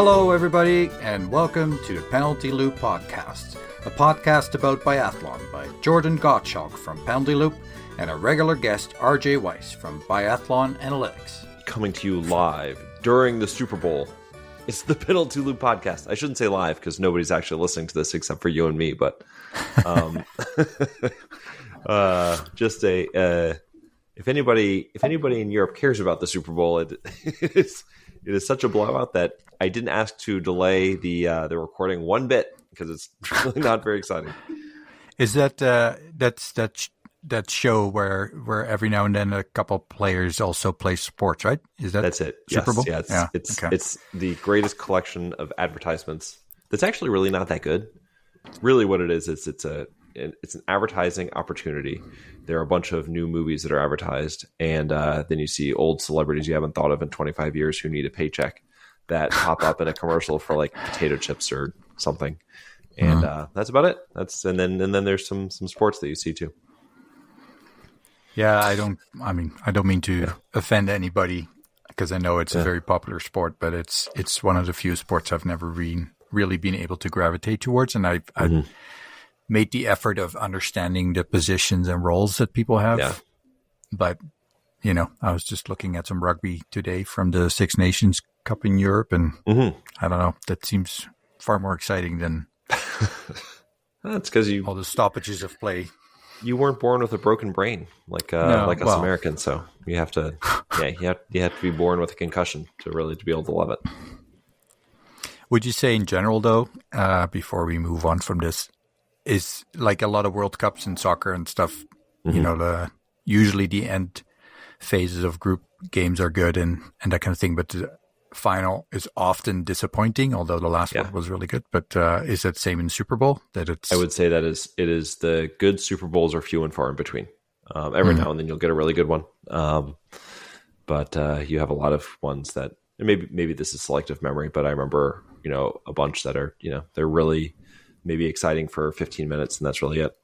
Hello, everybody, and welcome to the Penalty Loop Podcast, a podcast about biathlon by Jordan Gottschalk from Penalty Loop and a regular guest, RJ Weiss from Biathlon Analytics. Coming to you live during the Super Bowl. It's the Penalty Loop Podcast. I shouldn't say live because nobody's actually listening to this except for you and me, but if anybody in Europe cares about the Super Bowl, it is such a blowout that I didn't ask to delay the recording one bit because it's really not very exciting. Is that that show where every now and then a couple players also play sports, right? That's it? Super Bowl? Yeah, it's the greatest collection of advertisements. That's actually really not that good. Really, what it is it's an advertising opportunity. There are a bunch of new movies that are advertised, and then you see old celebrities you haven't thought of in 25 years who need a paycheck that pop up in a commercial for like potato chips or something, and that's about it. And then there's some sports that you see too. Yeah, I don't mean to offend anybody because I know it's a very popular sport, but it's one of the few sports I've never really been able to gravitate towards, and I've made the effort of understanding the positions and roles that people have. Yeah. But, I was just looking at some rugby today from the Six Nations Cup in Europe, and I don't know, that seems far more exciting than that's because all the stoppages of play. You weren't born with a broken brain like us Americans, so you have to you have to be born with a concussion to be able to love it. Would you say in general, though, before we move on from this, is like a lot of World Cups in soccer and stuff, usually the end phases of group games are good and that kind of thing, but the final is often disappointing, although the last one was really good. But is that same in Super Bowl? I would say that it is the good Super Bowls are few and far in between. Every now and then you'll get a really good one. But you have a lot of ones that, and maybe this is selective memory, but I remember, a bunch that are, they're really maybe exciting for 15 minutes, and that's really it.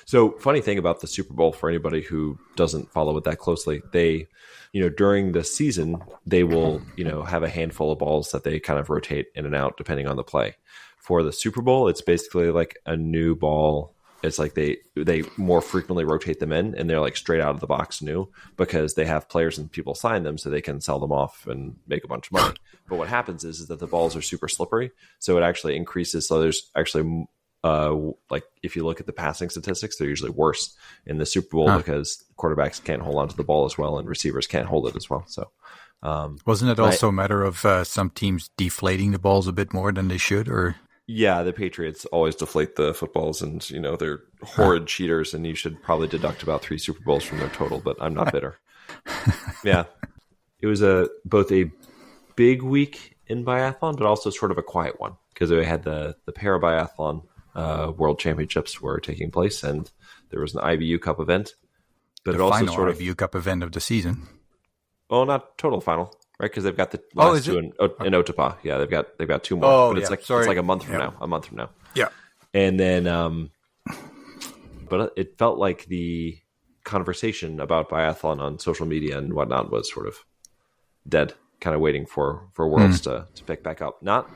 So funny thing about the Super Bowl, for anybody who doesn't follow it that closely, they, during the season, they will, have a handful of balls that they kind of rotate in and out depending on the play. For the Super Bowl, it's basically like a new ball. It's like they more frequently rotate them in, and they're like straight out of the box new because they have players and people sign them so they can sell them off and make a bunch of money. But what happens is that the balls are super slippery, so it actually increases. So there's actually like if you look at the passing statistics, they're usually worse in the Super Bowl because quarterbacks can't hold onto the ball as well and receivers can't hold it as well. So wasn't it also a matter of some teams deflating the balls a bit more than they should, or? Yeah, the Patriots always deflate the footballs, and they're horrid cheaters, and you should probably deduct about 3 Super Bowls from their total. But I'm not bitter. Yeah, it was both a big week in biathlon, but also sort of a quiet one because we had the para-biathlon World Championships were taking place, and there was an IBU Cup event. But the it also final sort of IBU Cup event of the season. Well, not total final. Right, because they've got the last two in Otapa. Yeah, they've got 2 more. Oh, but it's like a month from now. A month from now. Yeah. And then, but it felt like the conversation about biathlon on social media and whatnot was sort of dead, kind of waiting for Worlds to pick back up. Not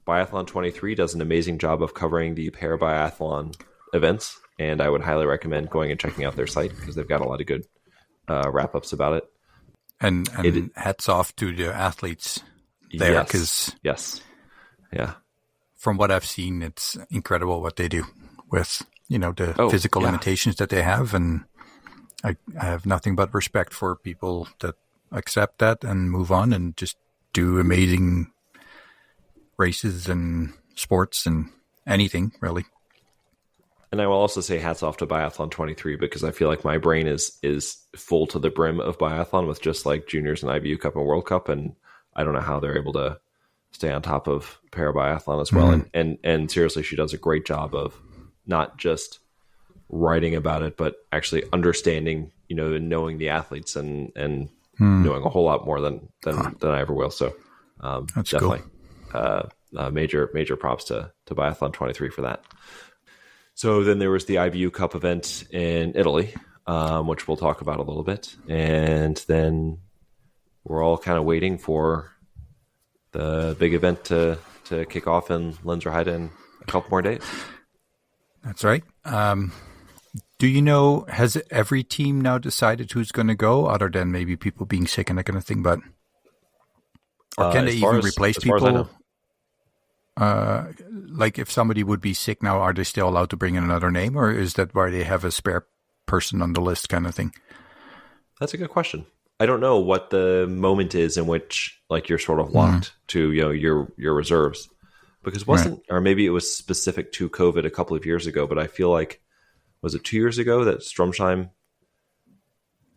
Biathlon 23 does an amazing job of covering the para biathlon events, and I would highly recommend going and checking out their site because they've got a lot of good wrap ups about it. And hats off to the athletes there because from what I've seen, it's incredible what they do with the physical limitations that they have, and I have nothing but respect for people that accept that and move on and just do amazing races and sports and anything really. And I will also say hats off to Biathlon 23 because I feel like my brain is full to the brim of biathlon with just like juniors and IBU Cup and World Cup. And I don't know how they're able to stay on top of para biathlon as well. And seriously, she does a great job of not just writing about it, but actually understanding, and knowing the athletes and knowing a whole lot more than I ever will. So that's definitely cool. Major props to Biathlon 23 for that. So then there was the IBU Cup event in Italy, which we'll talk about a little bit. And then we're all kind of waiting for the big event to kick off in Lenzerheide in a couple more days. That's right. Do you know, has every team now decided who's going to go, other than maybe people being sick and that kind of thing? But or can they even replace people? Like if somebody would be sick now, are they still allowed to bring in another name, or is that why they have a spare person on the list kind of thing? That's a good question. I don't know what the moment is in which like you're sort of locked to your reserves, because or maybe it was specific to COVID a couple of years ago, but I feel like, was it 2 years ago that Stromsheim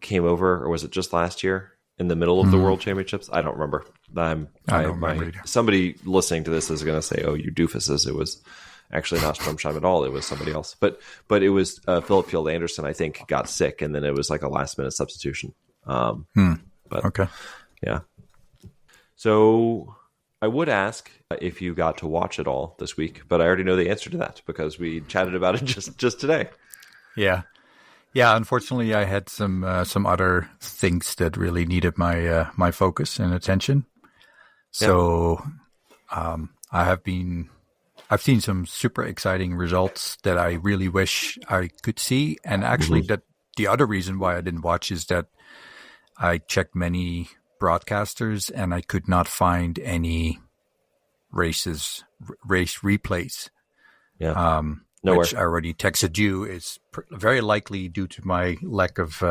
came over, or was it just last year in the middle of the World Championships? I don't remember. I don't remember. Somebody listening to this is going to say, "Oh, you doofuses!" It was actually not Stromsheim at all. It was somebody else. But it was Philip Field Anderson, I think, got sick, and then it was like a last minute substitution. But okay, yeah. So I would ask if you got to watch it all this week, but I already know the answer to that because we chatted about it just today. Yeah. Unfortunately, I had some other things that really needed my focus and attention. So, I've seen some super exciting results that I really wish I could see. And actually, that the other reason why I didn't watch is that I checked many broadcasters and I could not find any race replays. Yeah. Nowhere. Which I already texted you is very likely due to my lack of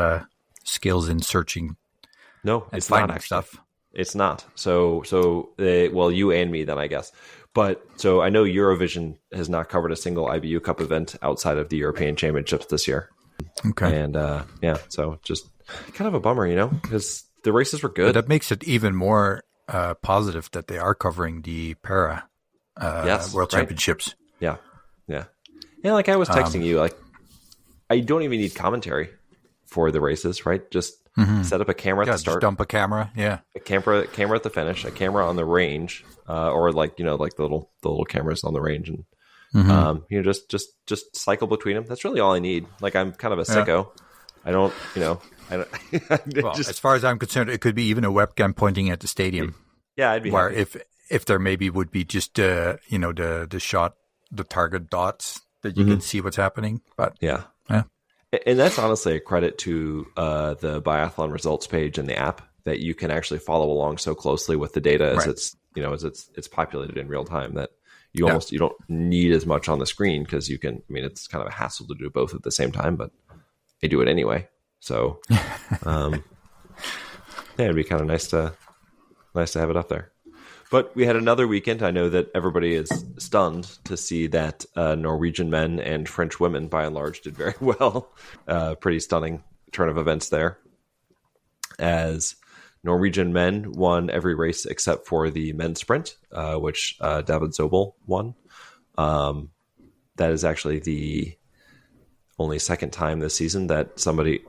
skills in searching. No, it's not actually. Stuff. It's not. So, well, you and me then, I guess. But so I know Eurovision has not covered a single IBU Cup event outside of the European Championships this year. Okay. And so just kind of a bummer, because the races were good. But that makes it even more positive that they are covering the para World Championships. Yeah. Yeah, like I was texting you, like I don't even need commentary for the races, right? Just set up a camera at the start. Just dump a camera, yeah. A camera at the finish, a camera on the range, or like the little cameras on the range, and just cycle between them. That's really all I need. Like I'm kind of a sicko. I don't. Well, as far as I'm concerned, it could be even a webcam pointing at the stadium. Yeah, I'd be where happy. if there maybe would be just the shot, the target dots that you can see what's happening. But yeah. And that's honestly a credit to the biathlon results page in the app, that you can actually follow along so closely with the data as it's populated in real time, that you you don't need as much on the screen, because you can. I mean, it's kind of a hassle to do both at the same time, but I do it anyway. So, it'd be kind of nice to have it up there. But we had another weekend. I know that everybody is stunned to see that Norwegian men and French women, by and large, did very well. Pretty stunning turn of events there, as Norwegian men won every race except for the men's sprint, which David Zobel won. That is actually the only second time this season that somebody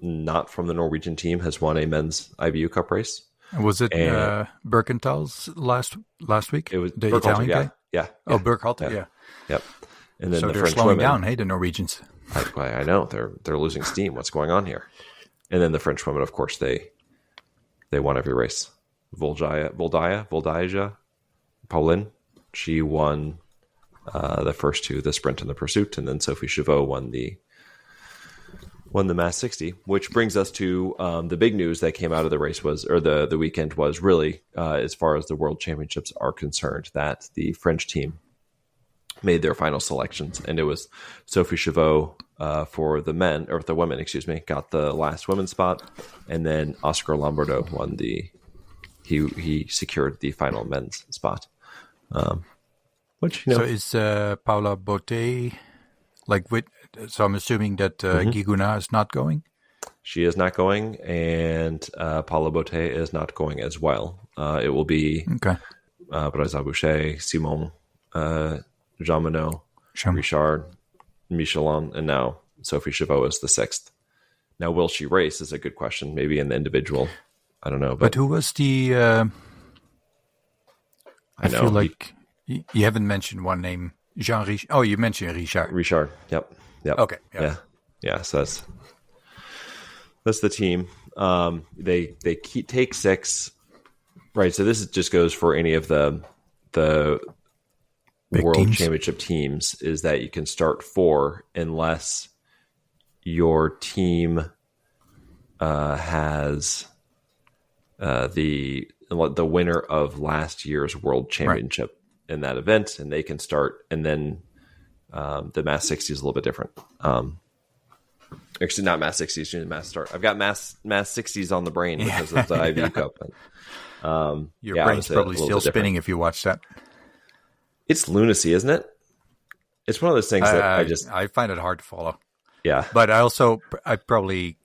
not from the Norwegian team has won a men's IBU Cup race. Was it Birkenthal's last week? It was the Italian guy. Yeah. Oh, Burkhalter. Yeah. Yep. And then so the they're French slowing women, down. Hey, the Norwegians. I know they're losing steam. What's going on here? And then the French women, of course, they won every race. Voldaja, Pauline, she won the first two, the sprint and the pursuit, and then Sophie Chauveau won the Mass 60, which brings us to the big news that came out of the race the weekend was really, as far as the World Championships are concerned, that the French team made their final selections, and it was Sophie Chauveau for the women, got the last women's spot, and then Oscar Lombardo won he secured the final men's spot. So is Paula Botte so I'm assuming that Guiguna is not going? She is not going, and Paula Botte is not going as well. It will be Braza Boucher, Simon, Jean Monod, Richard, Michelin, and now Sophie Chauveau is the sixth. Now, will she race is a good question. Maybe in the individual. I don't know. But who was the... I feel like you haven't mentioned one name. Jean Richard. Oh, you mentioned Richard. Richard. Yep. Okay. Yeah. So that's the team. They take six. Right. So just goes for any of the Big World teams. Championship teams, is that you can start 4 unless your team has the winner of last year's World Championship in that event, and they can start. And then the Mass 60 is a little bit different. Actually, not Mass 60s, Mass Start. I've got Mass 60s on the brain because of the IBU Cup. Your brain's probably still spinning if you watch that. It's lunacy, isn't it? It's one of those things that I find it hard to follow. Yeah. But I probably,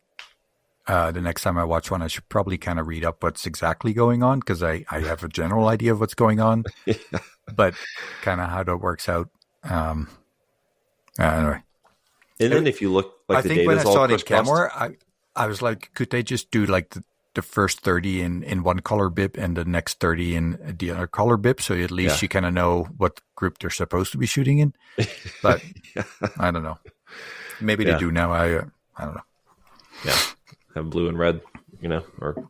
the next time I watch one, I should probably kind of read up what's exactly going on, because I have a general idea of what's going on, but kind of how that works out. Anyway. And then if you look, like, I think when I saw it in camera, I was like, could they just do like the first 30 in one color bib and the next 30 in the other color bib, so at least you kind of know what group they're supposed to be shooting in? But I don't know. Maybe they do now. I don't know. Yeah, have blue and red, or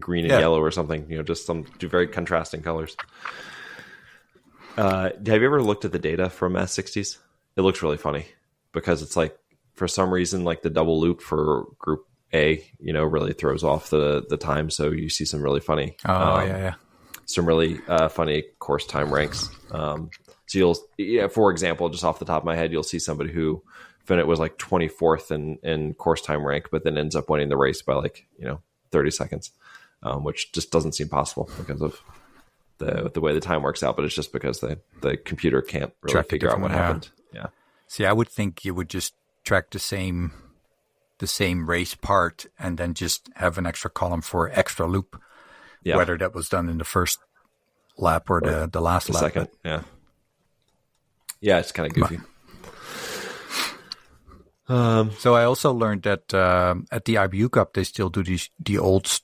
green and yellow or something. Just some very contrasting colors. Have you ever looked at the data from Mass 60s? It looks really funny because it's like, for some reason, like the double loop for Group A, really throws off the time. So you see some really funny, some really funny course time ranks. So you'll, for example, just off the top of my head, you'll see somebody who Finit was like 24th in course time rank, but then ends up winning the race by 30 seconds, which just doesn't seem possible because of the way the time works out. But it's just because the computer can't really figure out what happened. Yeah. See, I would think you would just track the same race part and then just have an extra column for extra loop, whether that was done in the first lap or the last lap. Second, it's kind of goofy. So I also learned that at the IBU Cup they still do the old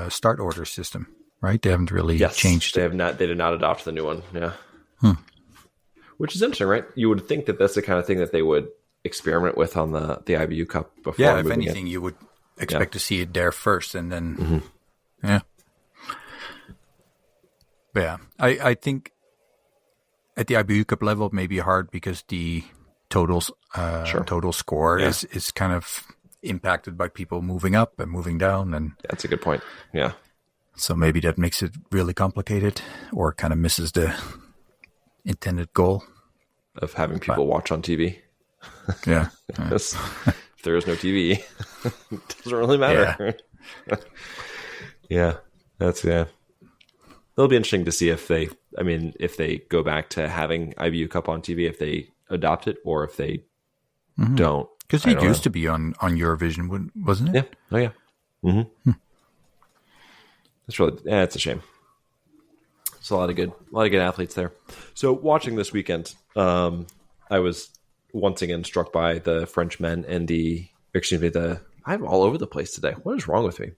start order system, right? They haven't really changed. They did not adopt the new one. Yeah, which is interesting, right? You would think that that's the kind of thing that they would experiment with on the IBU Cup before. Yeah, if anything, you would expect to see it there first, and then I think at the IBU Cup level it may be hard because the total score is kind of impacted by people moving up and moving down, and that's a good point. Yeah, so maybe that makes it really complicated, or kind of misses the intended goal of having people watch on TV. Yeah. If there is no TV, it doesn't really matter. It'll be interesting to see if they go back to having IBU Cup on TV, if they adopt it, or if they don't. Because it used to be on Eurovision, wasn't it? Yeah. Oh yeah. Mm-hmm. It's really, it's a shame. There's a lot of good athletes there. So watching this weekend, I was once again struck by the French men and I'm all over the place today. What is wrong with me?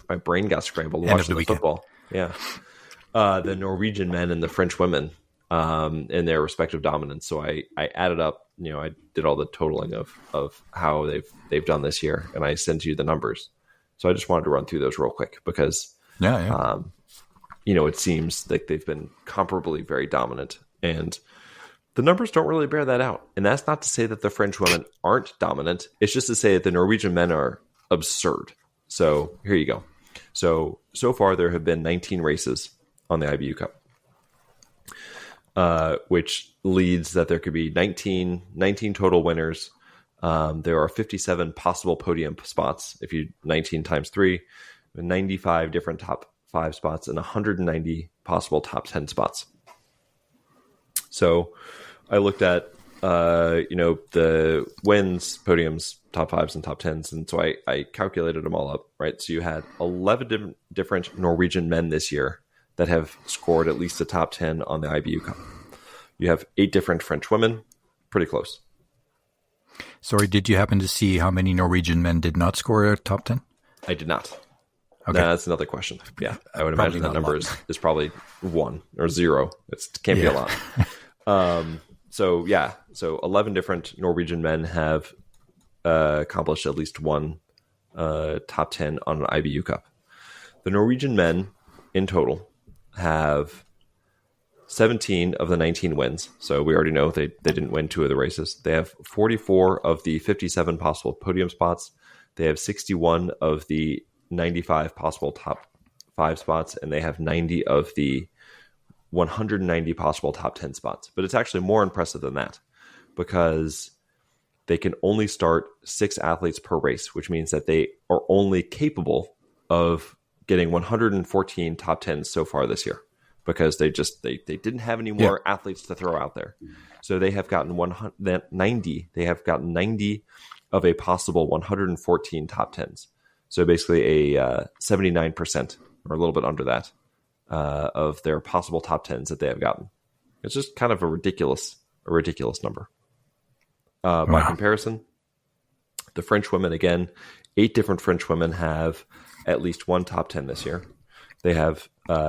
My brain got scrambled watching the football. Yeah. The Norwegian men and the French women in their respective dominance. So I added up, I did all the totaling of how they've done this year, and I sent you the numbers. So I just wanted to run through those real quick because it seems like they've been comparably very dominant, and the numbers don't really bear that out. And that's not to say that the French women aren't dominant. It's just to say that the Norwegian men are absurd. So here you go. So far there have been 19 races on the IBU Cup, which leads that there could be 19 total winners. There are 57 possible podium spots. If you 19 times 3, 95 different top 5 spots and 190 possible top 10 spots. So I looked at, the wins, podiums, top 5s, and top 10s. And so I calculated them all up, right? So you had 11 different Norwegian men this year that have scored at least a top 10 on the IBU Cup. You have 8 different French women, pretty close. Sorry, did you happen to see how many Norwegian men did not score a top 10? I did not. Okay. That's another question. Yeah, I would imagine that number is probably 1 or 0. It can't be a lot. So 11 different Norwegian men have accomplished at least one top 10 on an IBU Cup. The Norwegian men in total have 17 of the 19 wins. So we already know they didn't win 2 of the races. They have 44 of the 57 possible podium spots. They have 61 of the 95 possible top 5 spots, and they have 90 of the 190 possible top 10 spots. But it's actually more impressive than that, because they can only start 6 athletes per race, which means that they are only capable of getting 114 top 10s so far this year, because they didn't have any more athletes to throw out there. So they have gotten 90. They have gotten 90 of a possible 114 top 10s. So basically a 79%, or a little bit under that, of their possible top 10s that they have gotten. It's just kind of a ridiculous number. By comparison, the French women, again, 8 different French women have at least 1 top 10 this year. They have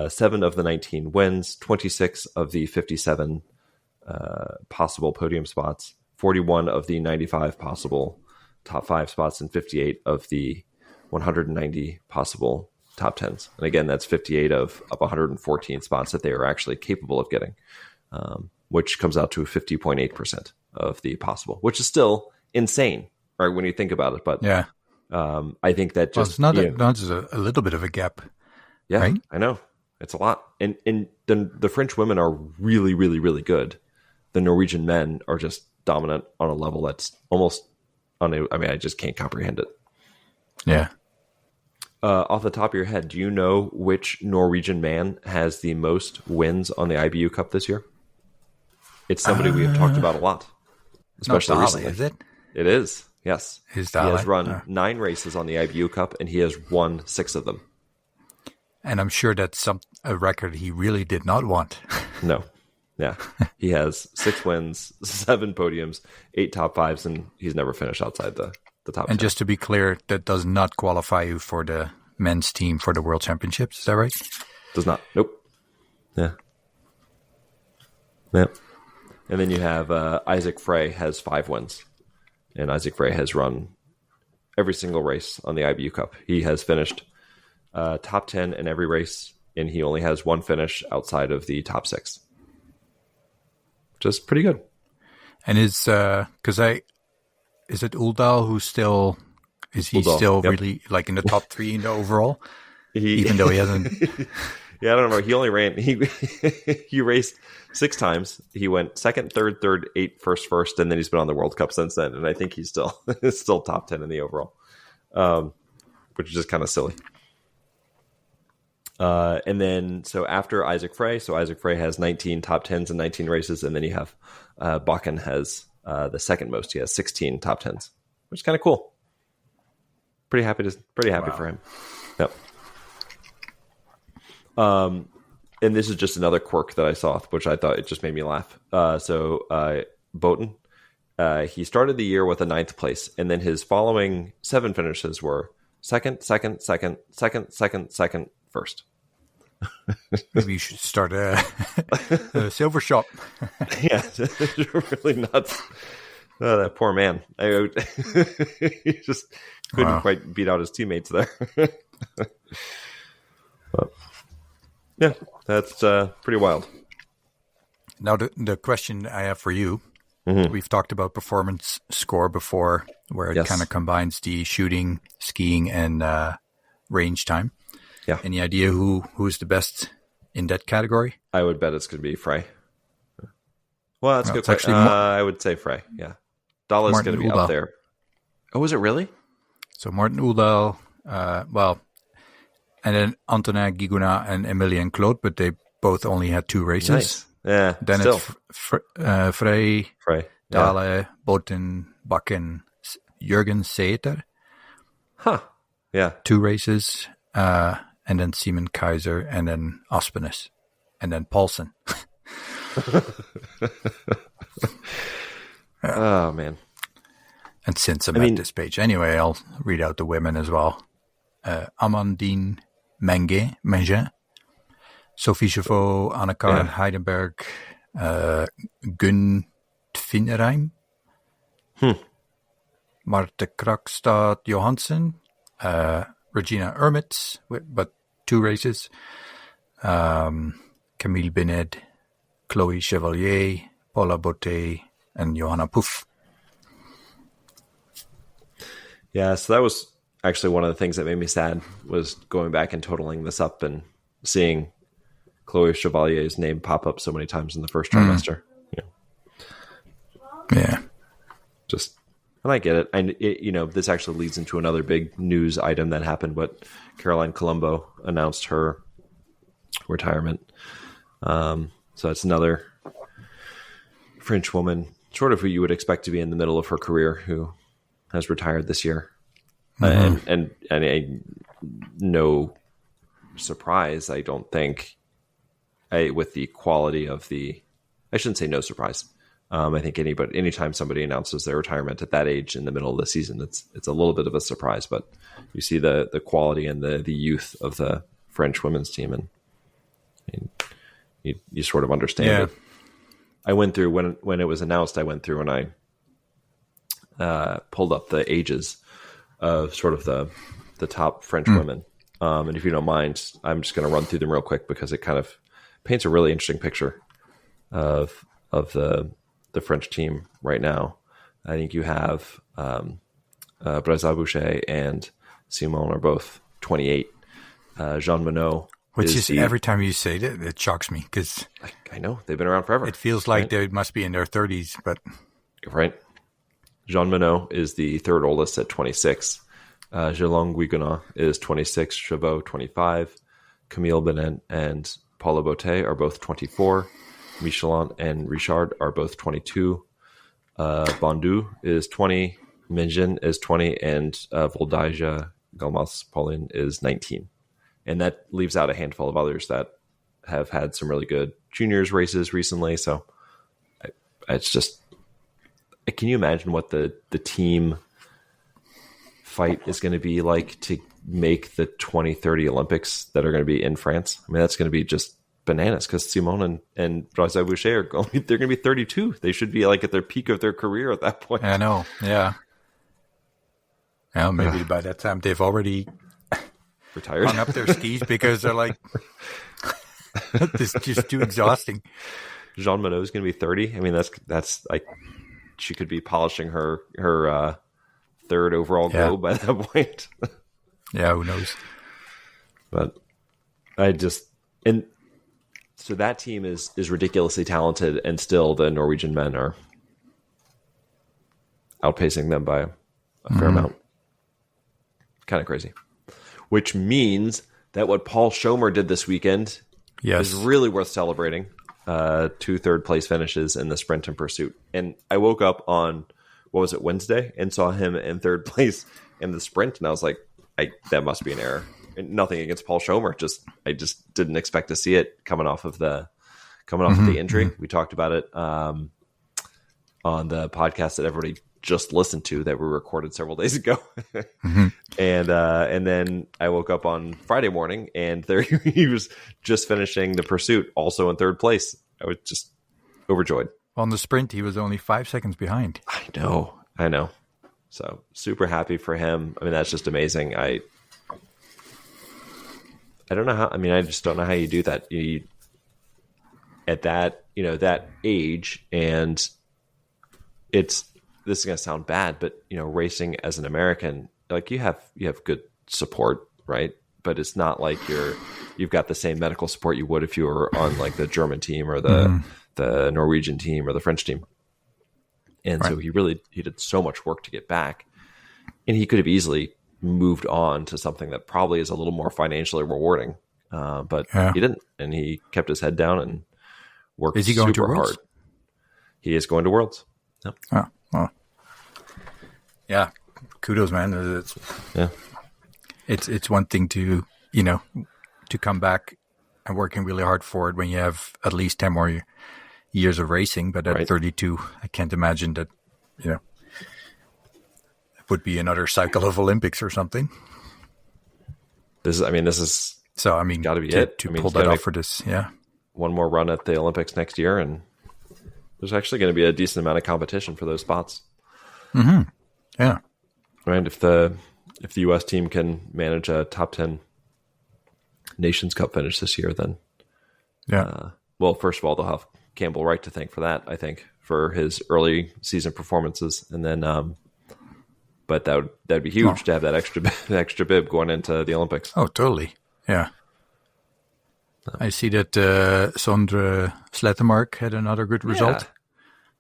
7 of the 19 wins, 26 of the 57 possible podium spots, 41 of the 95 possible top 5 spots, and 58 of the 190 possible top 10s. And again, that's 58 of 114 spots that they are actually capable of getting, which comes out to 50.8% of the possible, which is still insane, right, when you think about it. But I think that just... Well, it's not just a little bit of a gap. Yeah, right? I know. It's a lot. And then the French women are really, really, really good. The Norwegian men are just dominant on a level that's almost... I just can't comprehend it. Yeah. Off the top of your head, do you know which Norwegian man has the most wins on the IBU Cup this year? It's somebody we have talked about a lot, especially Dale, recently. Is it? It is, yes. He Dale? has run 9 races on the IBU Cup, and he has won 6 of them. And I'm sure that's a record he really did not want. No. Yeah. He has 6 wins, 7 podiums, 8 top 5s, and he's never finished outside the top 10. And just to be clear, that does not qualify you for the men's team for the World Championships. Is that right? Does not. Nope. Yeah. Yep. And then you have Isaac Frey has 5 wins. And Isaac Frey has run every single race on the IBU Cup. He has finished top 10 in every race, and he only has 1 finish outside of the top 6. Just pretty good. And is it Uldal who's still... Is he still really like in the top 3 in the overall? Even though he hasn't... Yeah, I don't know. He only ran... He raced 6 times. He went second, third, 8th, first, and then he's been on the World Cup since then. And I think he's still top 10 in the overall, which is just kind of silly. And then, so after Isaac Frey has 19 top 10s in 19 races, and then you have Bakken has the second most. He has 16 top 10s, which is kind of cool. Pretty happy for him. Yep. And this is just another quirk that I saw, which I thought it just made me laugh. So Boughton, he started the year with a 9th place, and then his following 7 finishes were second, first. Maybe you should start a silver shop. Yeah, really nuts. Oh, that poor man. He just couldn't quite beat out his teammates there. But, yeah, that's pretty wild. Now, the question I have for you, we've talked about performance score before, where it kind of combines the shooting, skiing, and range time. Yeah. Any idea who's the best in that category? I would bet it's going to be Frey. Well, that's a good question. I would say Frey, yeah. Dahla's going to be up there. Oh, is it really? So Martin Uldal, and then Antonin Guiguna and Emilien Claude, but they both only had 2 races. Nice. Yeah, then still. It's Frey, Dahle, Boten, Bakken, Jürgen Seeter. Huh. Yeah. 2 races. And then Simon Kaiser, and then Aspenes, and then Paulsen. Oh, man. And since I'm at this page anyway, I'll read out the women as well. Amandine Mengin, Sophie Chauveau, Annekarin Heidenberg, Gun Tvinnereim, Marte Krakstad Johansen, Regina Ermits, but 2 races. Camille Binet, Chloe Chevalier, Paula Botte, and Johanna Puff. Yeah, so that was actually one of the things that made me sad, was going back and totaling this up and seeing Chloe Chevalier's name pop up so many times in the first trimester. Yeah. Just, and I get it. And this actually leads into another big news item that happened, but Caroline Colombo announced her retirement. So it's another French woman, sort of who you would expect to be in the middle of her career, who has retired this year. And no surprise, I don't think, with the quality of the, I shouldn't say no surprise. I think anytime somebody announces their retirement at that age in the middle of the season, it's a little bit of a surprise, but you see the quality and the youth of the French women's team, and you sort of understand it. I went through, when it was announced, and I pulled up the ages of sort of the top French women. And if you don't mind, I'm just going to run through them real quick because it kind of paints a really interesting picture of the French team right now. I think you have Brazza Boucher and Simon are both 28. Jean Monod, which is every time you say that, it shocks me because I know they've been around forever. It feels like they must be in their 30s, but right. Jean Monod is the third oldest at 26. Gelong Guigonat is 26. Chavot 25. Camille Benin and Paula Botte are both 24. Michelin and Richard are both 22. Bondu is 20. Minjin is 20. And Voldaja Galmas Pauline is 19. And that leaves out a handful of others that have had some really good juniors races recently. So it's just, can you imagine what the team fight is going to be like to make the 2030 Olympics that are going to be in France? I mean, that's going to be just bananas because Simone and Brazza Boucher they're going to be 32. They should be like at their peak of their career at that point. I know. Yeah. Well, maybe by that time they've already retired, hung up their skis because they're like, this is just too exhausting. Jean Monod is going to be 30. I mean, that's like, she could be polishing her third overall globe by that point. Yeah, who knows? But so that team is ridiculously talented, and still the Norwegian men are outpacing them by a fair amount. Kind of crazy. Which means that what Paul Schommer did this weekend is really worth celebrating. 2 third-place finishes in the sprint and pursuit. And I woke up on, Wednesday, and saw him in third place in the sprint, and I was like, that must be an error. And nothing against Paul Schommer, I just didn't expect to see it coming off of the injury. We talked about it on the podcast that everybody just listened to that we recorded several days ago. And then I woke up on Friday morning, and there he was just finishing the pursuit, also in third place. I was just overjoyed. On the sprint, he was only 5 seconds behind. I know. So super happy for him. I mean, that's just amazing. I don't know how. I mean, I just don't know how you do that. At that, that age, and this is going to sound bad, but racing as an American, like you have good support, right? But it's not like you've got the same medical support you would if you were on like the German team or the Norwegian team or the French team. And so he did so much work to get back, and he could have easily moved on to something that probably is a little more financially rewarding. But he didn't, and he kept his head down and worked is he going super to Worlds? hard. He is going to Worlds. Yep. Oh, well. Yeah. Kudos, man. It's one thing to, to come back and working really hard for it when you have at least 10 more years of racing. But at 32, I can't imagine that, it would be another cycle of Olympics or something. This is so, I mean, got to be to it. to pull that off for this. Yeah. One more run at the Olympics next year, and there's actually going to be a decent amount of competition for those spots. Mm-hmm. Yeah. Right. If the U.S. team can manage a top 10 Nations Cup finish this year, then Yeah. Well, first of all, they'll have Campbell Wright to thank for that, I think, for his early season performances. And then, but that'd be huge to have that extra bib going into the Olympics. Oh, totally. Yeah. I see that Sondre Slettemark had another good result. Yeah.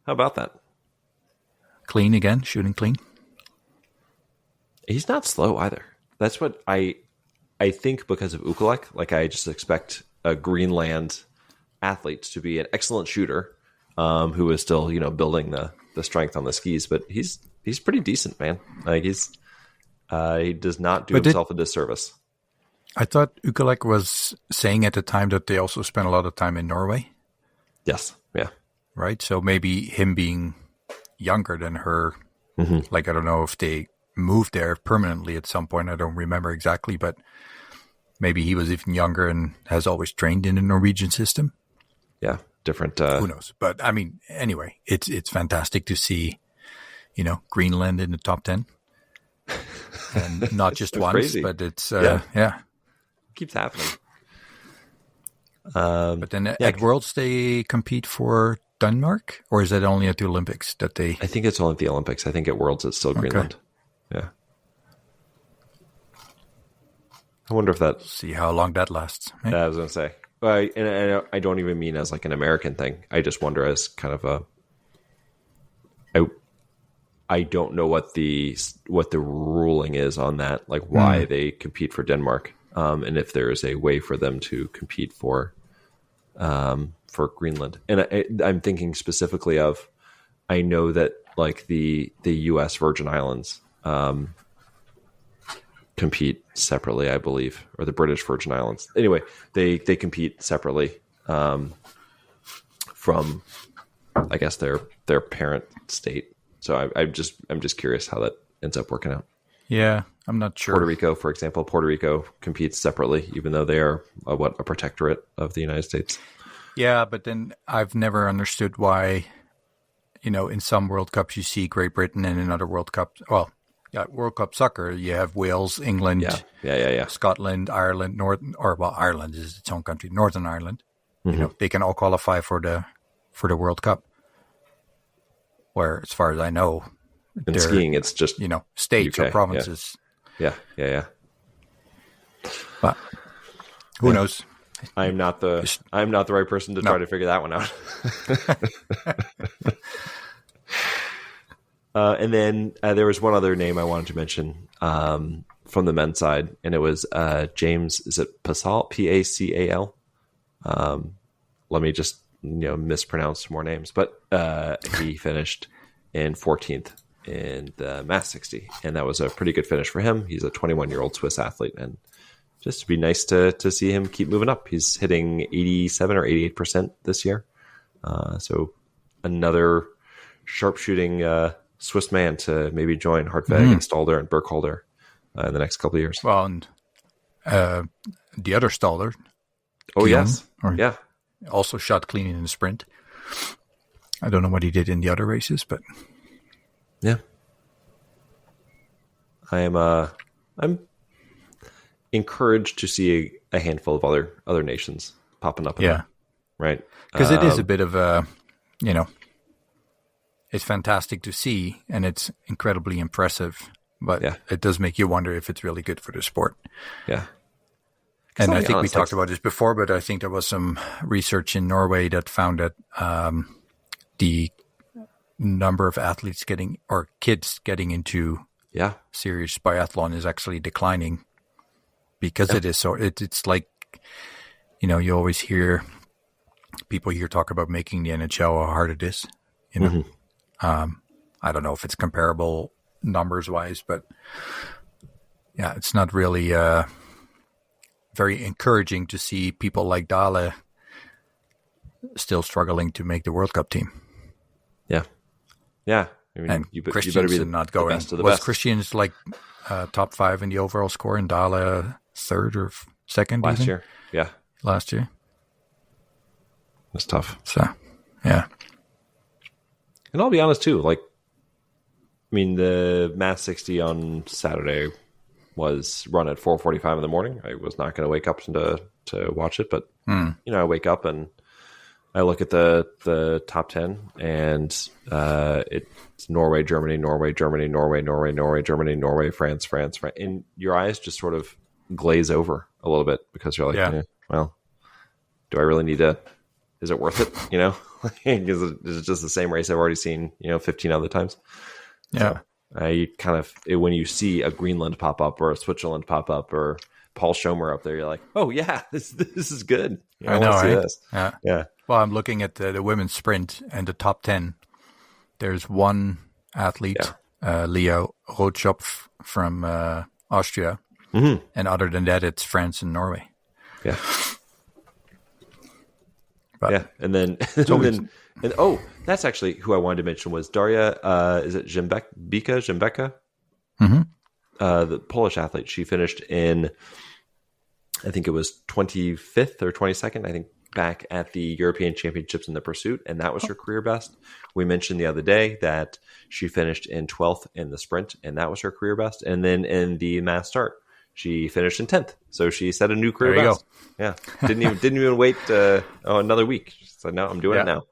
How about that? Clean again, shooting clean. He's not slow either. That's what I think because of Ukulek. Like, I just expect a Greenland athlete to be an excellent shooter, who is still, building the strength on the skis. But he's pretty decent, man. Like, he does not do himself a disservice. I thought Ukulek was saying at the time that they also spent a lot of time in Norway. Yes. Yeah. Right? So maybe him being younger than her, like, I don't know if they moved there permanently at some point. I don't remember exactly, but maybe he was even younger and has always trained in the Norwegian system. Yeah. Different. Who knows? But I mean, anyway, it's fantastic to see, Greenland in the top 10. And not just once, crazy. but it's, yeah. Keeps happening. But then at Worlds, they compete for Denmark, or is that only at the Olympics that they? I think it's only at the Olympics. I think at Worlds it's still Greenland. Yeah. I wonder if that. See how long that lasts. Right? I was going to say, and I don't even mean as like an American thing. I just wonder as kind of a. I don't know what the ruling is on that, like why they compete for Denmark, and if there is a way for them to compete for Greenland. And I'm thinking specifically of, I know that like the U.S. Virgin Islands compete separately, I believe, or the British Virgin Islands. Anyway, they compete separately from, I guess, their parent state. So I'm just curious how that ends up working out. Yeah, I'm not sure. Puerto Rico, for example, competes separately, even though they are a protectorate of the United States. Yeah, but then I've never understood why, in some World Cups you see Great Britain, and in other World Cups, World Cup soccer, you have Wales, England, Scotland, Ireland, Ireland is its own country, Northern Ireland. They can all qualify for the World Cup. Where, as far as I know, in skiing, it's just states UK, or provinces. Yeah. But who knows? I'm not the right person to try to figure that one out. And then there was one other name I wanted to mention from the men's side, and it was James. Is it Pacal? Pacal? Let me just mispronounce more names, but he finished in 14th in the Mass 60, and that was a pretty good finish for him. He's a 21-year-old Swiss athlete, and just to be nice to see him keep moving up. He's hitting 87 or 88% this year, so another sharpshooting Swiss man to maybe join Hartweg and Stalder and Burkholder in the next couple of years. Well, and the other Stalder. Oh, Guillaume, yes. Also shot clean in the sprint. I don't know what he did in the other races, but yeah, I'm encouraged to see a handful of other nations popping up. Right, because it is a bit of a, it's fantastic to see, and it's incredibly impressive. But it does make you wonder if it's really good for the sport. Yeah. And I think we talked about this before, but I think there was some research in Norway that found that the number of athletes kids getting into serious biathlon is actually declining because it is so. It's like, you always hear people here talk about making the NHL how hard it is. I don't know if it's comparable numbers wise, but yeah, it's not really very encouraging to see people like Dale still struggling to make the World Cup team. Yeah. I mean, and you Christiansen better be not going. The best of the was best. Christiansen like top 5 in the overall score, and Dale third or second last year? Yeah, last year. That's tough. So, yeah. And I'll be honest too. Like, I mean, the Mass 60 on Saturday was run at 4:45 in the morning. I was not going to wake up to watch it, but I wake up and I look at the top 10, and it's Norway, Germany, Norway, Germany, Norway, Norway, Norway, Germany, Norway, France, France, France, and your eyes just sort of glaze over a little bit because you're like, well, do I really need to? Is it worth it? Is it just the same race I've already seen 15 other times? Yeah. So I kind of, when you see a Greenland pop up or a Switzerland pop up or Paul Schommer up there, you're like, oh yeah, this is good. I know, want to see right? this. Yeah. Well, I'm looking at the women's sprint and the top 10. There's one athlete, Leo Rothschopf from Austria. Mm-hmm. And other than that, it's France and Norway. Yeah. But, and then, that's actually who I wanted to mention was Daria, is it Zimbeka? Mm-hmm. The Polish athlete. She finished in, I think it was 25th or 22nd, I think, back at the European Championships in the pursuit, and that was her career best. We mentioned the other day that she finished in 12th in the sprint, and that was her career best. And then in the mass start, she finished in 10th, so she set a new career best. Go. Yeah, didn't even wait another week. She said, "No, I'm doing it now."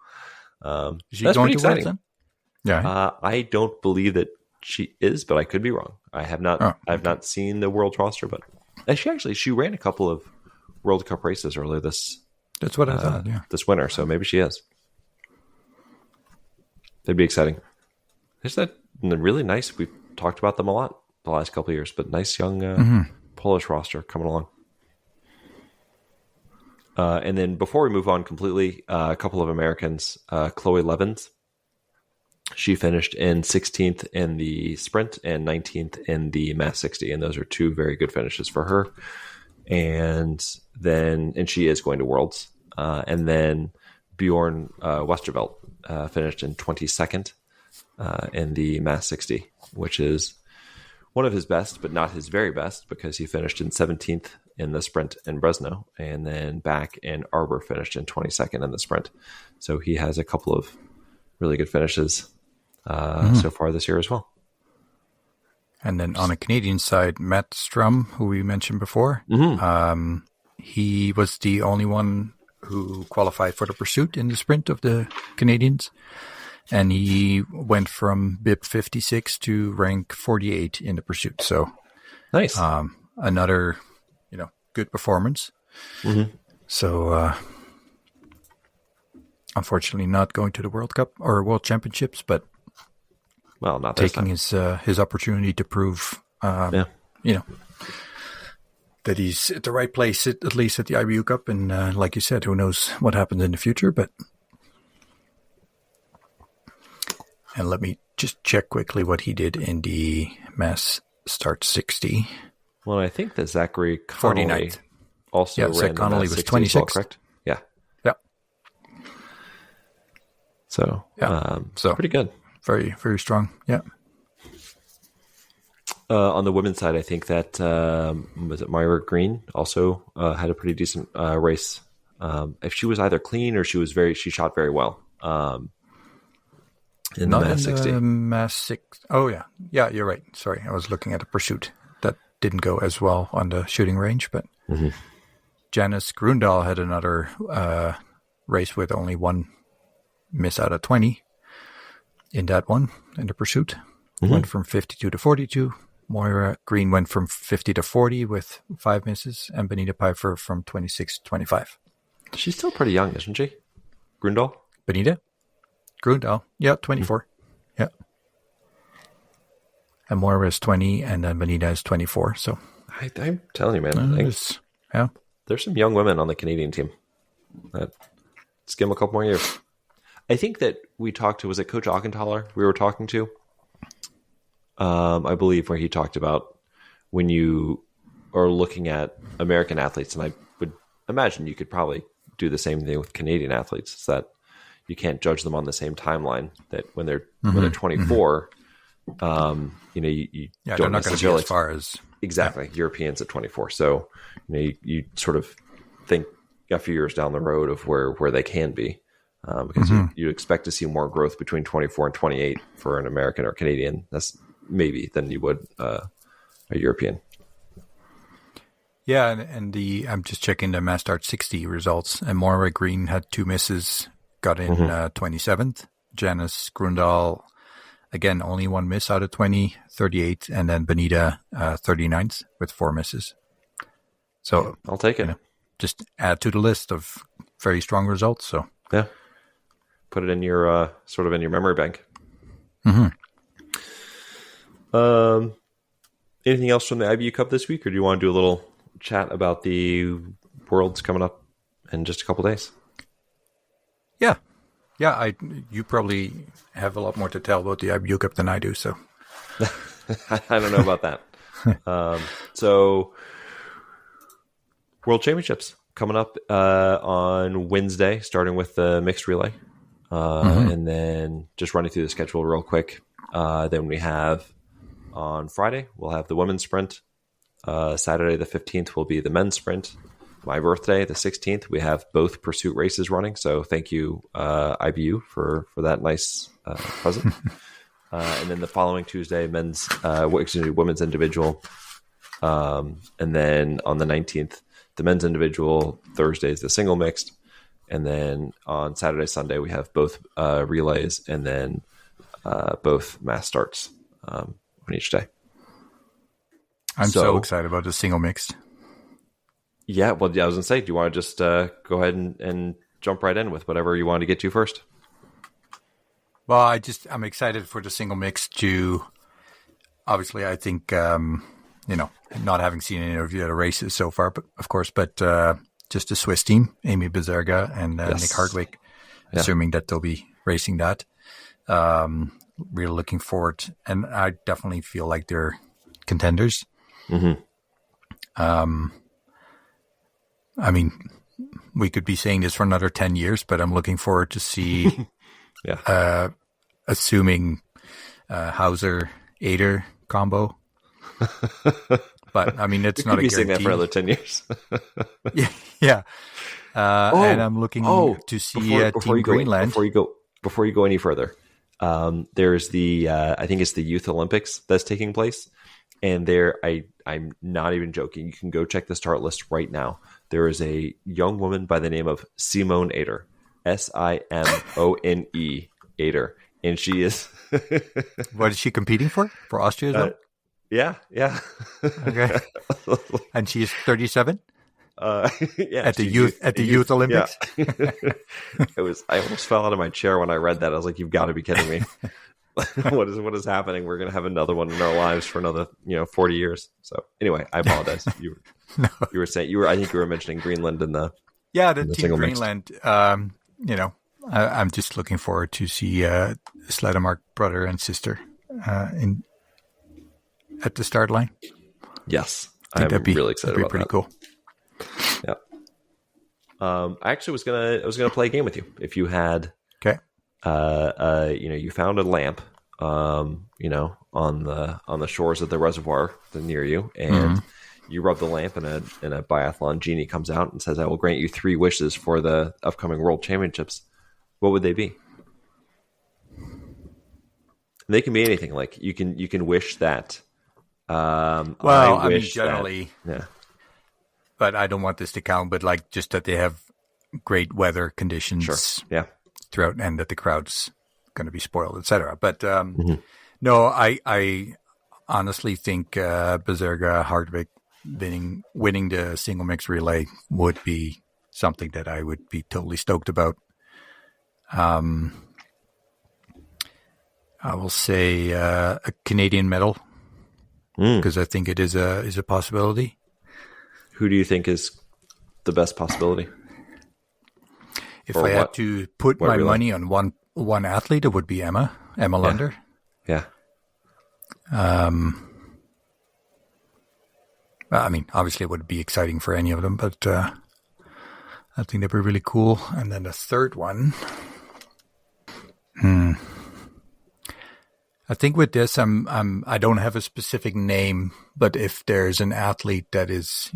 Is she that's going pretty to exciting. Worlds then? Yeah, I don't believe that she is, but I could be wrong. I have not. Oh, okay. I've not seen the world roster, but she ran a couple of World Cup races earlier this. That's what I thought. Yeah, this winter, so maybe she is. That'd be exciting. There's that really nice. We've talked about them a lot the last couple of years, but nice young Polish roster coming along. And then before we move on completely, a couple of Americans, Chloe Levins. She finished in 16th in the sprint and 19th in the mass 60, and those are two very good finishes for her. And she is going to Worlds. And then Bjorn Westervelt finished in 22nd in the mass 60, which is one of his best, but not his very best, because he finished in 17th in the sprint in Brezno, and then back in Arbor finished in 22nd in the sprint. So he has a couple of really good finishes so far this year as well. And then on the Canadian side, Matt Strum, who we mentioned before, he was the only one who qualified for the pursuit in the sprint of the Canadians. And he went from BIP 56 to rank 48 in the pursuit. So nice. Another, good performance. Mm-hmm. So unfortunately not going to the World Cup or World Championships, but not taking his opportunity to prove, that he's at the right place, at least at the IBU Cup. And like you said, who knows what happens in the future, but... And let me just check quickly what he did in the mass start 60. Well, I think that Zachary Connolly 49th. Also ran Zach Connolly was 26th. Well, correct? Yeah. Yeah. So, so pretty good. Very, very strong. Yeah. On the women's side, I think that was it Myra Green also had a pretty decent race. If she was either clean or she shot very well. In the mass 60. Mass 6. Oh, yeah. Yeah, you're right. Sorry. I was looking at a pursuit that didn't go as well on the shooting range, but Janice Grundahl had another race with only one miss out of 20 in that one, in the pursuit. Went from 52 to 42. Moira Green went from 50 to 40 with 5 misses, and Benita Pfeiffer from 26 to 25. She's still pretty young, isn't she? Grundahl? Benita? Grundahl, 24. Yeah. And Moira is 20, and then Benita is 24. So I'm telling you, man. There's some young women on the Canadian team. Let's give them a couple more years. I think that we talked to, was it Coach Augenthaler we were talking to? I believe where he talked about when you are looking at American athletes, and I would imagine you could probably do the same thing with Canadian athletes, is that you can't judge them on the same timeline. That when they're 24, you don't they're not going to be as far as Europeans at 24. So you sort of think a few years down the road of where they can be, because you expect to see more growth between 24 and 28 for an American or Canadian. That's maybe than you would a European. Yeah, and I'm just checking the Mass Start 60 results, and Moira Green had 2 misses, got in 27th. Janice Grundahl, again, only 1 miss out of 20, 38, and then Benita 39th with 4 misses. So I'll take it. Just add to the list of very strong results. So yeah, put it in your sort of in your memory bank. Anything else from the IBU Cup this week, or do you want to do a little chat about the Worlds coming up in just a couple days? Yeah. You probably have a lot more to tell about the IBU Cup than I do. So I don't know about that. So World Championships coming up on Wednesday, starting with the mixed relay, and then just running through the schedule real quick. Then we have on Friday, we'll have the women's sprint. Saturday the 15th will be the men's sprint. My birthday, the 16th, we have both pursuit races running. So thank you, IBU, for that nice present. And then the following Tuesday, women's individual. And then on the 19th, the men's individual. Thursday is the single mixed. And then on Saturday, Sunday, we have both relays and then both mass starts on each day. I'm so excited about the single mixed. Yeah, well, I was going to say, do you want to just go ahead and jump right in with whatever you want to get to first? Well, I'm excited for the single mix to, obviously, I think, not having seen any of the other races so far, but of course, just the Swiss team, Amy Bezerga and Nick Hardwick, assuming that they'll be racing that. Really looking forward, and I definitely feel like they're contenders. I mean, we could be saying this for another 10 years, but I'm looking forward to see, assuming Hauser-Ader combo. But, I mean, it's not a guarantee. Be saying that for another 10 years. Yeah. And I'm looking to see Team Greenland. Before you go any further, there's the, I think it's the Youth Olympics that's taking place. And I'm not even joking. You can go check the start list right now. There is a young woman by the name of Simone Ader, Simone Ader, and she is. What is she competing for? For Austria? Yeah. Okay. And she is 37. Yeah, at the Youth Olympics. Yeah. I almost fell out of my chair when I read that. I was like, "You've got to be kidding me! What is happening? We're going to have another one in our lives for another 40 years." So anyway, I apologize. You were saying I think you were mentioning Greenland and the Team Greenland. I'm just looking forward to see Sledemark brother and sister at the start line. Yes, I'm really excited about that. Pretty cool. Yeah. I actually was gonna play a game with you if you had. Okay. You found a lamp, on the shores of the reservoir near you, and you rub the lamp, and a biathlon genie comes out and says, "I will grant you 3 wishes for the upcoming World Championships." What would they be? And they can be anything. Like you can wish that. Generally, yeah. But I don't want this to count. But like just that they have great weather conditions. Sure. Yeah. Throughout, and that the crowd's going to be spoiled, etc. But no, I honestly think Bezerga Hardwick winning the single mix relay would be something that I would be totally stoked about. I will say a Canadian medal because I think it is a possibility. Who do you think is the best possibility? If I had to put my money on one athlete, it would be Emma Lunder. Yeah. I mean, obviously it would be exciting for any of them, but I think that'd be really cool. And then the third one, I think with this, I don't have a specific name, but if there's an athlete that is,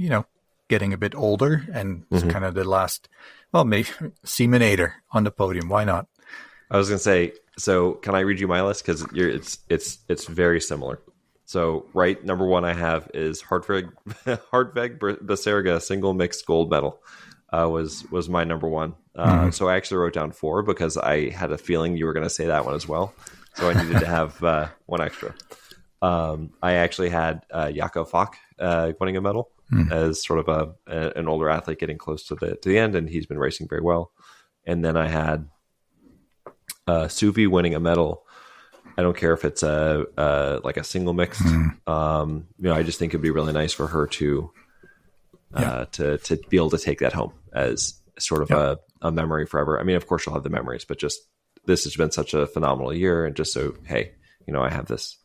getting a bit older and it's kind of the last, well, maybe Simone Ader on the podium. Why not? I was going to say, so can I read you my list? Because it's very similar. So right, number one I have is Hartvig Baserga single mixed gold medal. Was my number one. So I actually wrote down 4 because I had a feeling you were going to say that one as well. So I needed to have one extra. I actually had Jakob Falk winning a medal as sort of an older athlete getting close to the end, and he's been racing very well. And then I had Suvi winning a medal. I don't care if it's like a single mixed. I just think it'd be really nice for her to be able to take that home as sort of a memory forever. I mean, of course she'll have the memories, but just this has been such a phenomenal year, and just so, hey, I have this.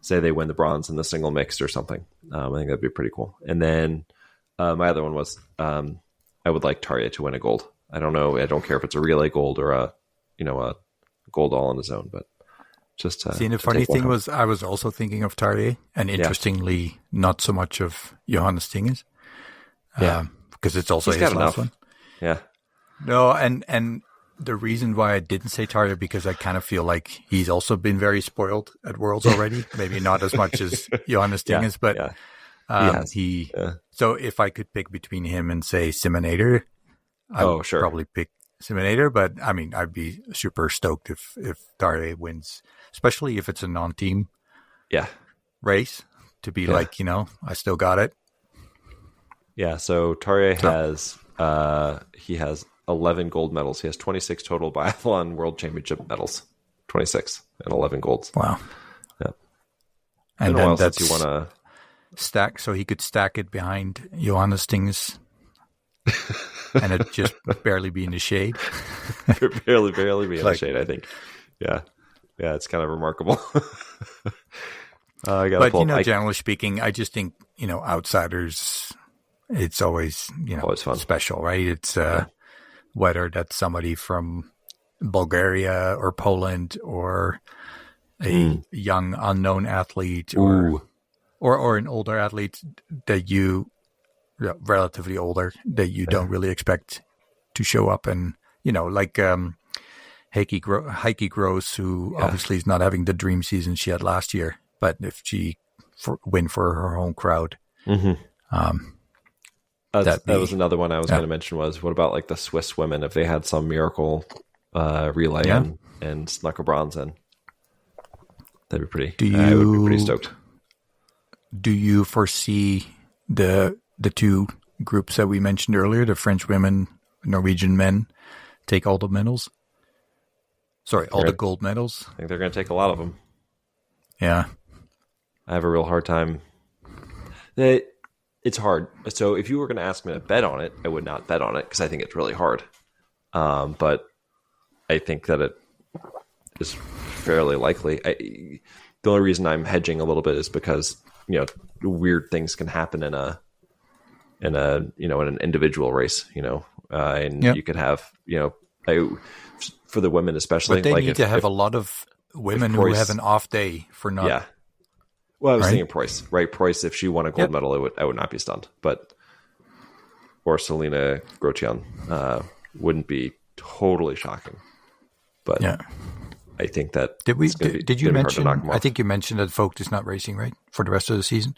Say they win the bronze in the single mixed or something. I think that'd be pretty cool. And then my other one was I would like Tarja to win a gold. I don't know. I don't care if it's a relay gold or a gold all on his own, but just see. And the funny thing was, I was also thinking of Tarja, and interestingly, not so much of Johannes Tinges. Because it's also his last one. Yeah. No, and the reason why I didn't say Tarja, because I kind of feel like he's also been very spoiled at Worlds already. Maybe not as much as Johannes Tinges, but so if I could pick between him and say Simonator, I would probably pick Simonator. But I mean, I'd be super stoked if Tarja wins, especially if it's a non-team race, to be like, I still got it. Yeah, so Tarja has 11 gold medals. He has 26 total biathlon world championship medals. 26 and 11 golds. Wow. Yeah. And then that's you want to stack, so he could stack it behind Johannes Tinges and it just barely be in the shade. barely be in the shade, I think. Yeah. Yeah, it's kind of remarkable. Generally speaking, I just think, outsiders, it's always, always fun. Special, right? It's whether that's somebody from Bulgaria or Poland or a young unknown athlete or an older athlete that relatively older, that you don't really expect to show up, and like Heikki Gross, who obviously is not having the dream season she had last year, but if she win for her home crowd. That was another one I was going to mention. Was what about like the Swiss women, if they had some miracle relay and snuck a bronze in? That'd be pretty. I would be pretty stoked. Do you foresee the two groups that we mentioned earlier, the French women, Norwegian men, take all the medals? Sorry, all the gold medals. I think they're going to take a lot of them. Yeah, I have a real hard time. It's hard. So if you were going to ask me to bet on it, I would not bet on it because I think it's really hard. But I think that it is fairly likely. The only reason I'm hedging a little bit is because weird things can happen in an individual race. You could have for the women especially. But they need to have a lot of women who have an off day for not. Yeah. Well, I was thinking Preuss, right? Preuss, if she won a gold medal, I would not be stunned. Or Selena Grotian wouldn't be totally shocking. But I think that did you mention? I think you mentioned that Vogt is not racing, right, for the rest of the season.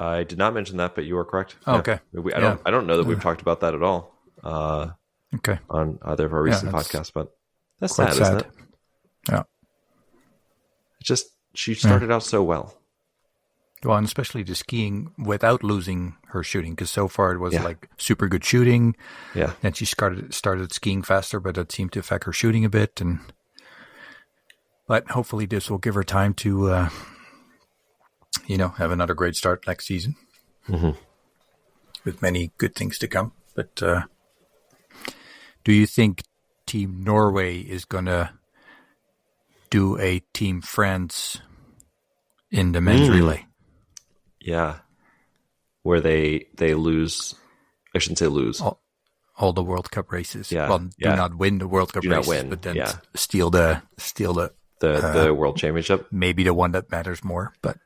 I did not mention that, but you are correct. Oh, okay. I don't know that we've talked about that at all. Okay. On either of our recent podcasts, but that's sad, isn't it? Yeah. It's just she started out so well. Well, and especially the skiing without losing her shooting, because so far it was like super good shooting. Yeah. Then she started skiing faster, but it seemed to affect her shooting a bit. But hopefully this will give her time to, have another great start next season. With many good things to come. But do you think Team Norway is going to do a Team France in the men's relay? Yeah, where they lose. I shouldn't say lose. All the World Cup races. Yeah, well, do not win the World Cup races, but then steal the World Championship. Maybe the one that matters more. But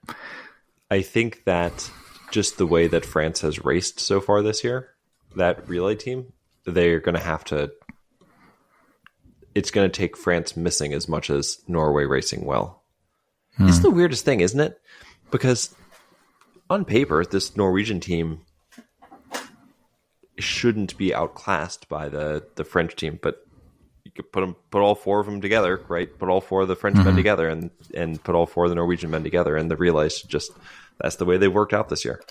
I think that just the way that France has raced so far this year, that relay team, they're going to have to. It's going to take France missing as much as Norway racing well. It's the weirdest thing, isn't it? Because on paper, this Norwegian team shouldn't be outclassed by the French team, but you could put all four of them together, right? Put all four of the French men together and put all four of the Norwegian men together, and the relays just, that's the way they worked out this year.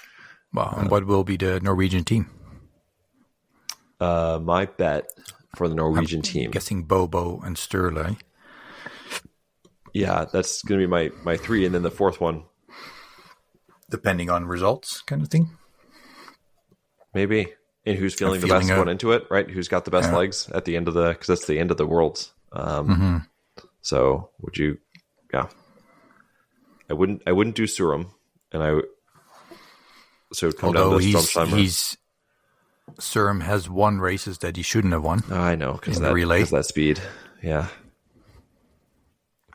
Well, and what will be the Norwegian team? My bet for the Norwegian team, Guessing Bobo and Sturle. yeah, that's going to be my three, and then the fourth one, Depending on results, kind of thing. maybe. And who's feeling the best going into it, right? Who's got the best legs at the end of because that's the end of the Worlds. So would you? Yeah, I wouldn't do Surum, and so it would come down to Stromsheimer. Surum has won races that he shouldn't have won. I know because that speed. Yeah.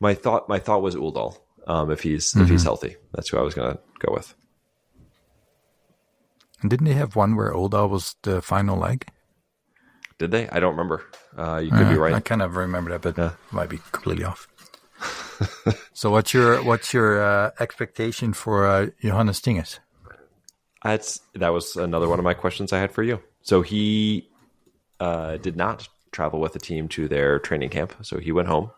My thought was Uldal. If he's healthy, that's who I was going to go with. And didn't they have one where Uldal was the final leg? Did they? I don't remember. You could be right. I kind of remember that, but might be completely off. So what's your expectation for Johannes Tinges? That was another one of my questions I had for you. So he did not travel with the team to their training camp. So he went home.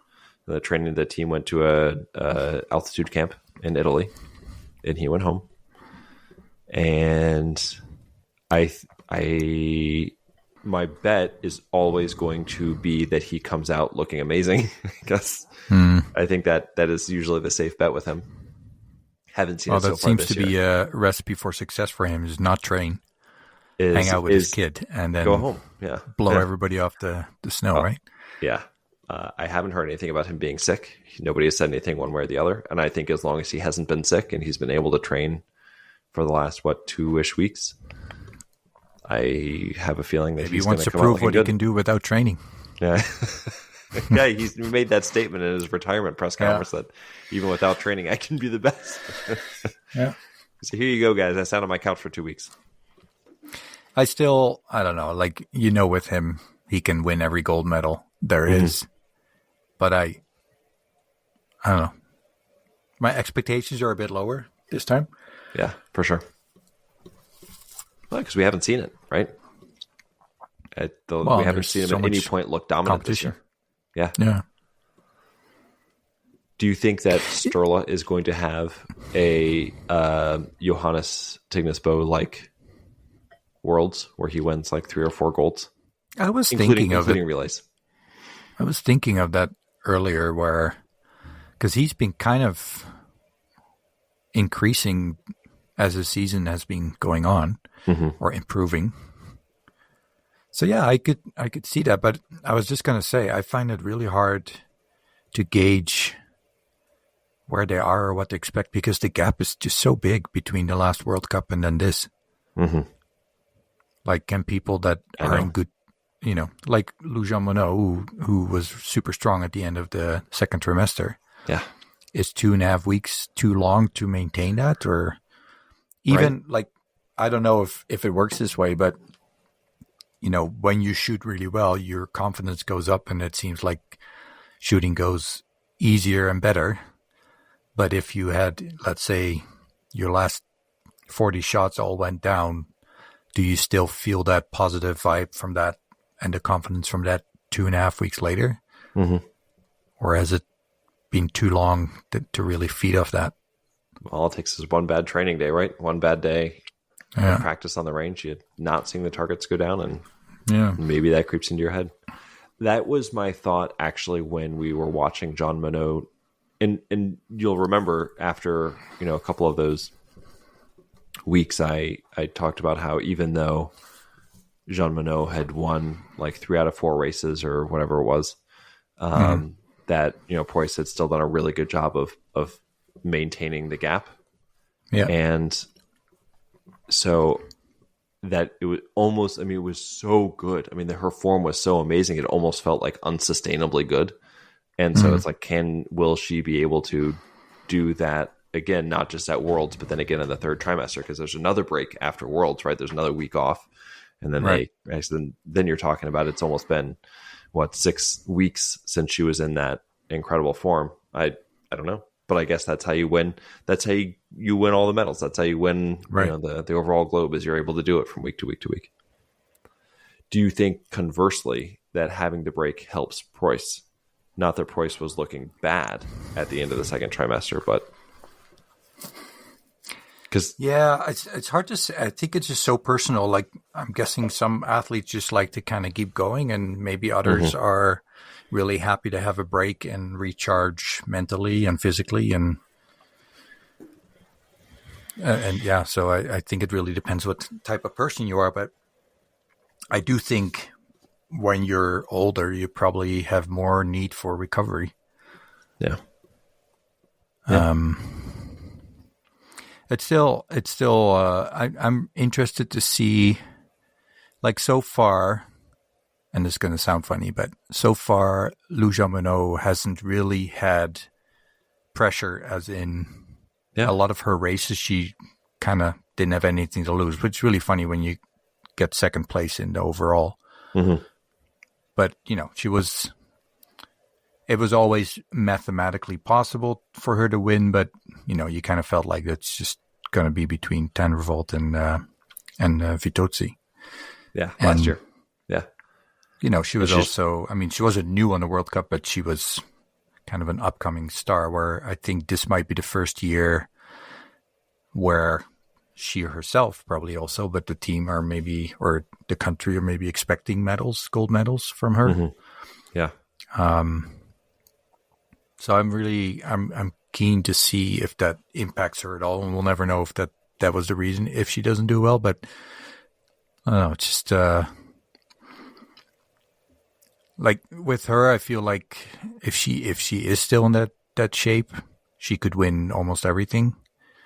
The team went to a altitude camp in Italy, and he went home. And my bet is always going to be that he comes out looking amazing. Because I think that is usually the safe bet with him. Haven't seen it so far this year. That seems to be a recipe for success for him: is not train, hang out with his kid, and then go home. Blow everybody off the snow, right? Yeah. I haven't heard anything about him being sick. Nobody has said anything one way or the other. And I think as long as he hasn't been sick and he's been able to train for the last 2-ish weeks, I have a feeling that he wants to prove what he can do without training. Yeah. Yeah, he made that statement in his retirement press conference that even without training, I can be the best. Yeah. So here you go, guys. I sat on my couch for 2 weeks. I don't know, with him, he can win every gold medal there is. But I don't know. My expectations are a bit lower this time. Yeah, for sure. Well, because we haven't seen it, right? We haven't seen him at any point look dominant this year. Yeah. Yeah. Do you think that Sturla is going to have a Johannes Tignes Boe like Worlds where he wins 3 or 4 golds? I was thinking of including relays. I was thinking of that earlier, because he's been kind of increasing as the season has been going on, or improving. So yeah, I could see that, but I was just going to say I find it really hard to gauge where they are or what to expect, because the gap is just so big between the last World Cup and then this. Can people that are in good, like Lujan Monod, who was super strong at the end of the second trimester. Yeah. Is 2.5 weeks too long to maintain that? Or even I don't know if it works this way, but when you shoot really well, your confidence goes up and it seems like shooting goes easier and better. But if you had, let's say, your last 40 shots all went down, do you still feel that positive vibe from that and the confidence from that 2.5 weeks later? Or has it been too long to really feed off that? All it takes is one bad training day, right? One bad day of practice on the range, you're not seeing the targets go down, and maybe that creeps into your head. That was my thought, actually, when we were watching Jean Monod. And you'll remember after a couple of those weeks, I talked about how even though Jean Monod had won 3 out of 4 races or whatever it was, that Preuss had still done a really good job of maintaining the gap. Yeah. And so that it was almost, it was so good. Her form was so amazing. It almost felt unsustainably good. And so it's will she be able to do that again, not just at Worlds, but then again in the third trimester? Because there's another break after Worlds, right? There's another week off. And then then you're talking about, it's almost been 6 weeks since she was in that incredible form. I don't know. but I guess that's how you win. That's how you win all the medals. That's how you win Right. the overall globe, is you're able to do it from week to week to week. Do you think conversely that having the break helps Preuss? Not that Preuss was looking bad at the end of the second trimester, but because it's hard to say. I think it's just so personal. Like, I'm guessing some athletes just like to kind of keep going, and maybe others are really happy to have a break and recharge mentally and physically, and so I think it really depends what type of person you are. But I do think when you're older, you probably have more need for recovery. Yeah. It's still. I'm interested to see, like, so far, and it's going to sound funny, but so far, Lou Jean-Monod hasn't really had pressure, as in a lot of her races, she kind of didn't have anything to lose, which is really funny when you get second place in the overall. Mm-hmm. But, it was always mathematically possible for her to win, but, you kind of felt like it's just going to be between Tan Revolt and Vitozzi. Yeah, last year. Yeah. She was also, she wasn't new on the World Cup, but she was kind of an upcoming star, where I think this might be the first year where she herself probably also, but the team or the country are maybe expecting gold medals from her. Mm-hmm. Yeah. So I'm keen to see if that impacts her at all, and we'll never know if that was the reason if she doesn't do well. But I don't know, it's just like with her, I feel like if she is still in that shape, she could win almost everything.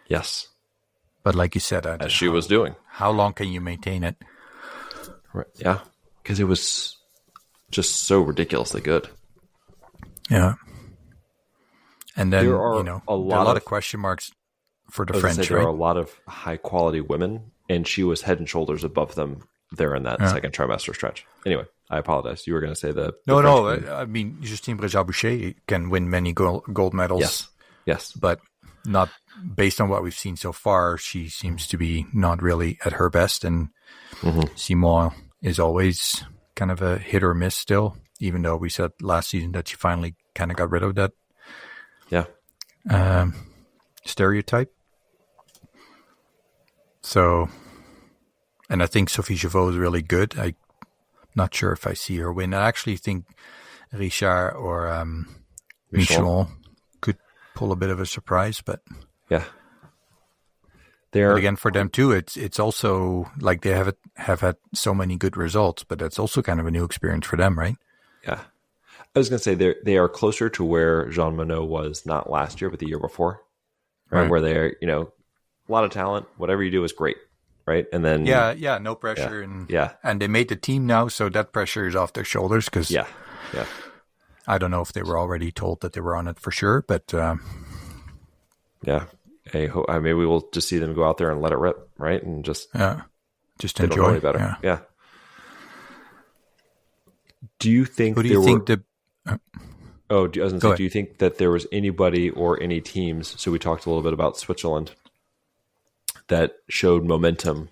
Yes. But like you said, as she was doing, how long can you maintain it? Right. Yeah, because it was just so ridiculously good. Yeah. And then, there are a lot of question marks for the French, there right? are a lot of high-quality women, and she was head and shoulders above them there in that second trimester stretch. Anyway, I apologize. You were going to say Justine Bréjard-Boucher can win many gold medals. Yes. But not based on what we've seen so far. She seems to be not really at her best, and Simon is always kind of a hit or miss still, even though we said last season that she finally kind of got rid of that stereotype. So, and I think Sophie Javot is really good. I'm not sure if I see her win. I actually think Richard or Michelon could pull a bit of a surprise, but yeah. But again, for them too, it's also like they have had so many good results, but that's also kind of a new experience for them, right? Yeah. I was going to say they are closer to where Jean Monod was, not last year, but the year before, right? Where they're, a lot of talent, whatever you do is great, right? And then no pressure, and they made the team now, so that pressure is off their shoulders because I don't know if they were already told that they were on it for sure, but maybe we'll just see them go out there and let it rip, right? And just enjoy better. Yeah. Do you think? Do you think that there was anybody or any teams? So we talked a little bit about Switzerland that showed momentum,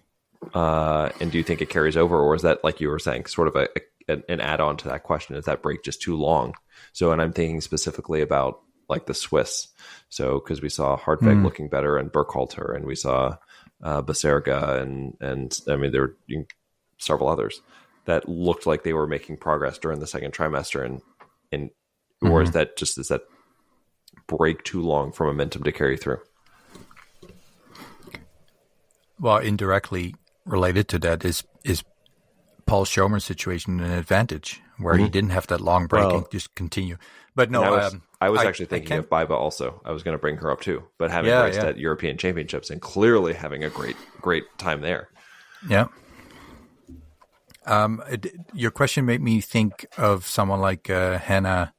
and do you think it carries over, or is that, like you were saying, sort of an add-on to that question? Is that break just too long? So, and I'm thinking specifically about like the Swiss. So, because we saw Hartweg looking better and Burkhalter, and we saw Baserga, and I mean there were several others that looked like they were making progress during the second trimester, and or is that break too long for momentum to carry through? Well, indirectly related to that is Paul Schommer's situation an advantage where he didn't have that long break and just continue. But no, I was actually thinking of Baiba also. I was going to bring her up too, but having raced at European Championships and clearly having a great time there. Yeah. Your question made me think of someone like Hannah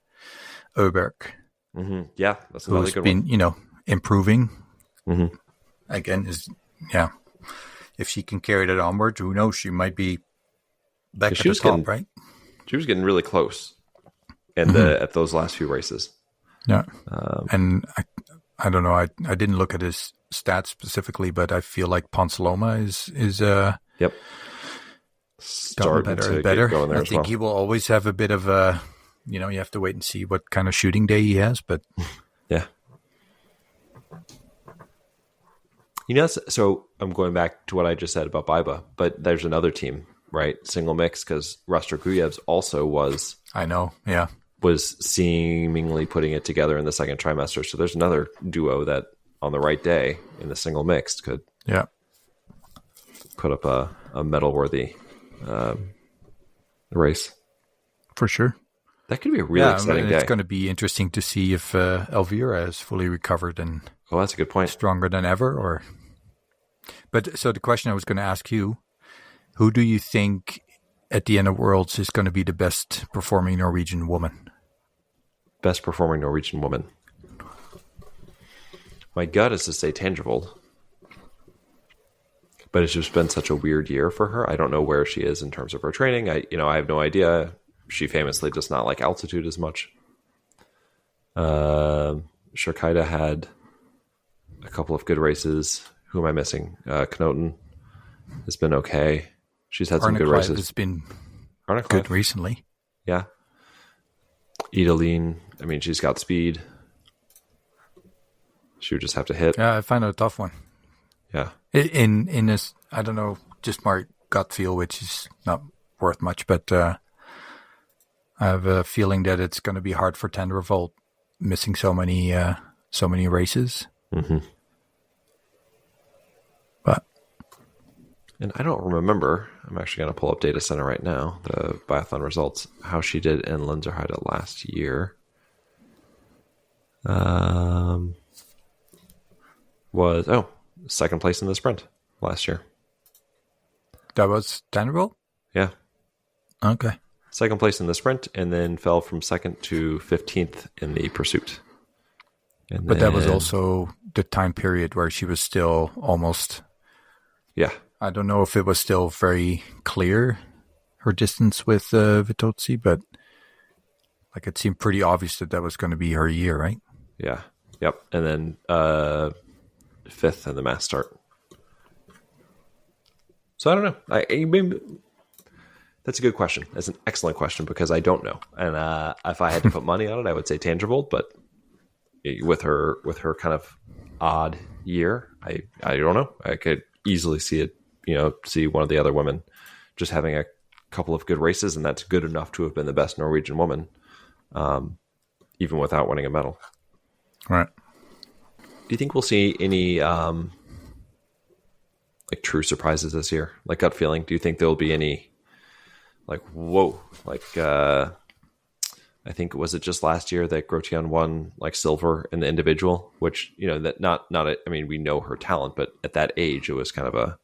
Oberg. Mm-hmm. Yeah, that's another good one. Who's been, improving. Mm-hmm. Again, if she can carry that onward, who knows? She might be back at the top, right? She was getting really close at those last few races. Yeah, and I don't know. I didn't look at his stats specifically, but I feel like Ponsaloma is Yep. gotten Starting better to and better. get going there I as think well. he will always have a bit of a, you have to wait and see what kind of shooting day he has. But Yeah. So I'm going back to what I just said about Baiba, but there's another team, right? Single mix, because Rustor Guyevs also was I know, yeah, seemingly putting it together in the second trimester. So there's another duo that on the right day in the single mixed could put up a medal-worthy race. for sure. That could be a really exciting day. It's going to be interesting to see if Elvira is fully recovered and that's a good point. stronger than ever. But so the question I was going to ask you, who do you think at the end of Worlds is going to be the best performing Norwegian woman? Best performing Norwegian woman. My gut is to say Tangervold. But it's just been such a weird year for her. I don't know where she is in terms of her training. I have no idea. She famously does not like altitude as much. Schorkaida had a couple of good races. Who am I missing? Knoten has been okay. She's had some good races. Has been good recently. Yeah. Idalene, I mean, she's got speed. She would just have to hit. Yeah, I find it a tough one. Yeah. In this, I don't know, just my gut feel, which is not worth much, but I have a feeling that it's going to be hard for Tandervold missing so many races. Mm-hmm. And I don't remember, I'm actually going to pull up Data Center right now, the biathlon results, how she did in Lenzerheide last year. Was second place in the sprint last year. That was Tandervold? Yeah. Okay. Second place in the sprint, and then fell from second to 15th in the pursuit. But that was also the time period where she was still almost... Yeah. I don't know if it was still very clear, her distance with Vitozzi, but like it seemed pretty obvious that was going to be her year, right? Yeah. Yep. And then fifth in the mass start. So I don't know. That's a good question. That's an excellent question because I don't know. And if I had to put money on it, I would say Tangervold. But with her kind of odd year, I don't know. I could easily see it. See one of the other women just having a couple of good races, and that's good enough to have been the best Norwegian woman, even without winning a medal. Right. Do you think we'll see any true surprises this year? Like gut feeling, do you think there'll be any whoa? I think was it just last year that Grotian won silver in the individual, which that not I mean, we know her talent, but at that age it was kind of a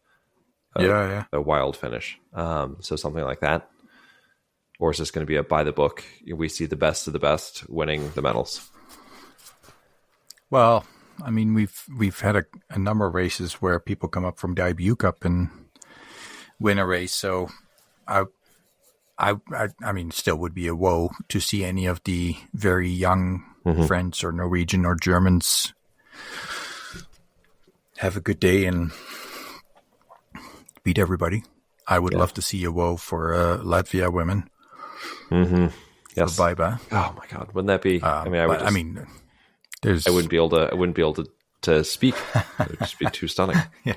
wild finish. So something like that, or is this going to be a by the book? We see the best of the best winning the medals. Well, I mean, we've had a number of races where people come up from the IBU Cup and win a race. So I mean, still would be a woe to see any of the very young French or Norwegian or Germans have a good day and beat everybody. I would love to see a woe for Latvia women. Mm-hmm. Yes. For Baiba. Oh my God, wouldn't that be? I wouldn't be able to speak. It would just be too stunning. Yeah.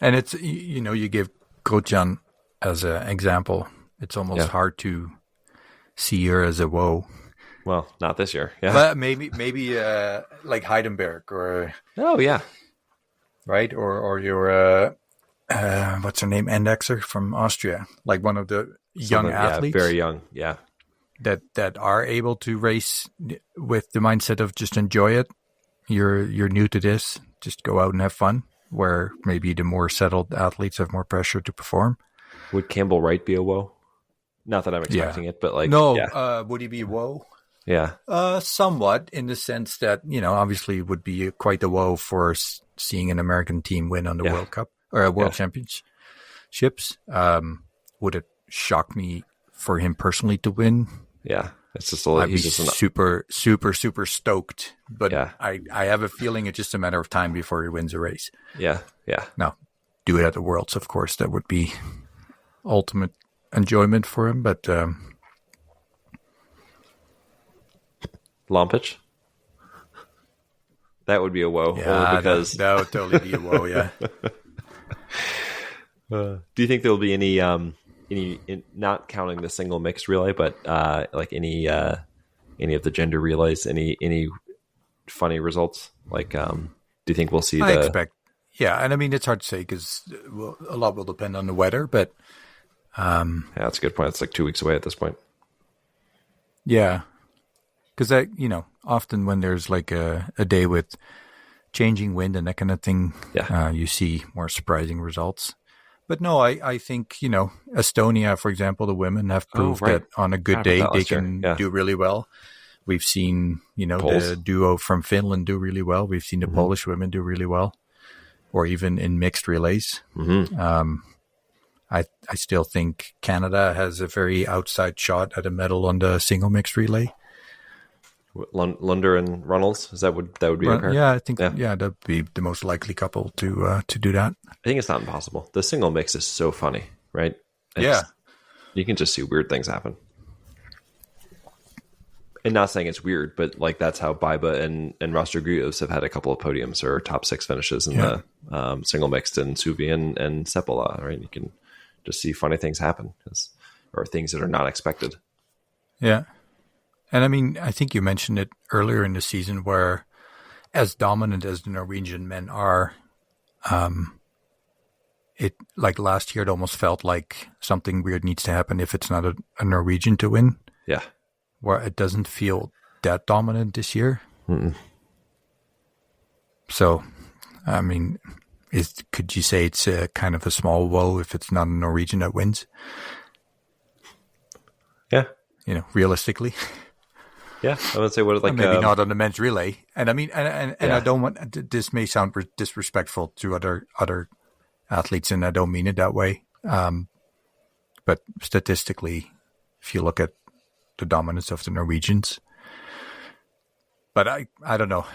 And it's, you give Grotjan as an example. It's almost hard to see her as a woe. Well, not this year. Yeah. But maybe like Heidenberg or... Oh, yeah. Right? Or your, what's her name? Endexer from Austria. Like one of the young athletes. Yeah, very young. Yeah. That are able to race with the mindset of just enjoy it. You're new to this. Just go out and have fun. Where maybe the more settled athletes have more pressure to perform. Would Campbell Wright be a woe? Not that I'm expecting it, but would he be a woe? Yeah. Somewhat, in the sense that, obviously it would be quite a woe for seeing an American team win on the World Cup or World Championships. Would it shock me for him personally to win, Yeah, it's just I'd be he's just super, super, super stoked. But Yeah. I have a feeling it's just a matter of time before he wins a race. yeah. Now, do it at the Worlds, of course. That would be ultimate enjoyment for him. But Lompich. That would be a woe. yeah, only because that would totally be a woe. Yeah. do you think there will be any not counting the single mixed relay, but like any of the gender relays, any funny results? Like, do you think we'll see I expect, yeah. And I mean, it's hard to say because a lot will depend on the weather, but yeah, that's a good point. It's like 2 weeks away at this point. yeah. Because often when there's like a day with changing wind and that kind of thing, you see more surprising results. But no, I think, Estonia, for example, the women have proved that on a good day they can do really well. We've seen, the duo from Finland do really well. We've seen the Polish women do really well, or even in mixed relays. I still think Canada has a very outside shot at a medal on the single mixed relay. Lunder and Runnels, that would be a pair? Yeah, I think that'd be the most likely couple to do that. I think it's not impossible. The single mix is so funny, right? You can just see weird things happen. And not saying it's weird, but like that's how Baiba and Rostroguios have had a couple of podiums or top 6 finishes in the single mixed, and Suvi and Seppala, right? You can just see funny things happen, or things that are not expected. Yeah. And I mean, I think you mentioned it earlier in the season where, as dominant as the Norwegian men are, it like last year, it almost felt like something weird needs to happen if it's not a Norwegian to win. Yeah. Where it doesn't feel that dominant this year. So, I mean, could you say it's a kind of a small woe if it's not a Norwegian that wins? Yeah. Realistically. Yeah, I would say maybe not on the men's relay. And I mean, and I don't want, this may sound disrespectful to other athletes, and I don't mean it that way. But statistically, if you look at the dominance of the Norwegians, but I don't know.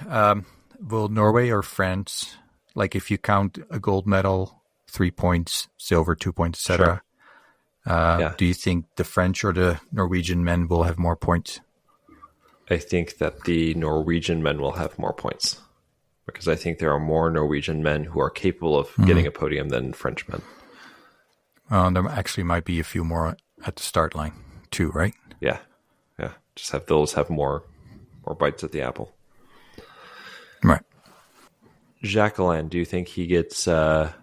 Will Norway or France, like if you count a gold medal, 3 points, silver, 2 points, etc. Do you think the French or the Norwegian men will have more points? I think that the Norwegian men will have more points, because I think there are more Norwegian men who are capable of getting a podium than French men. There actually might be a few more at the start line too, right? Yeah. Just have those have more bites at the apple. Right. Jacqueline, do you think he gets over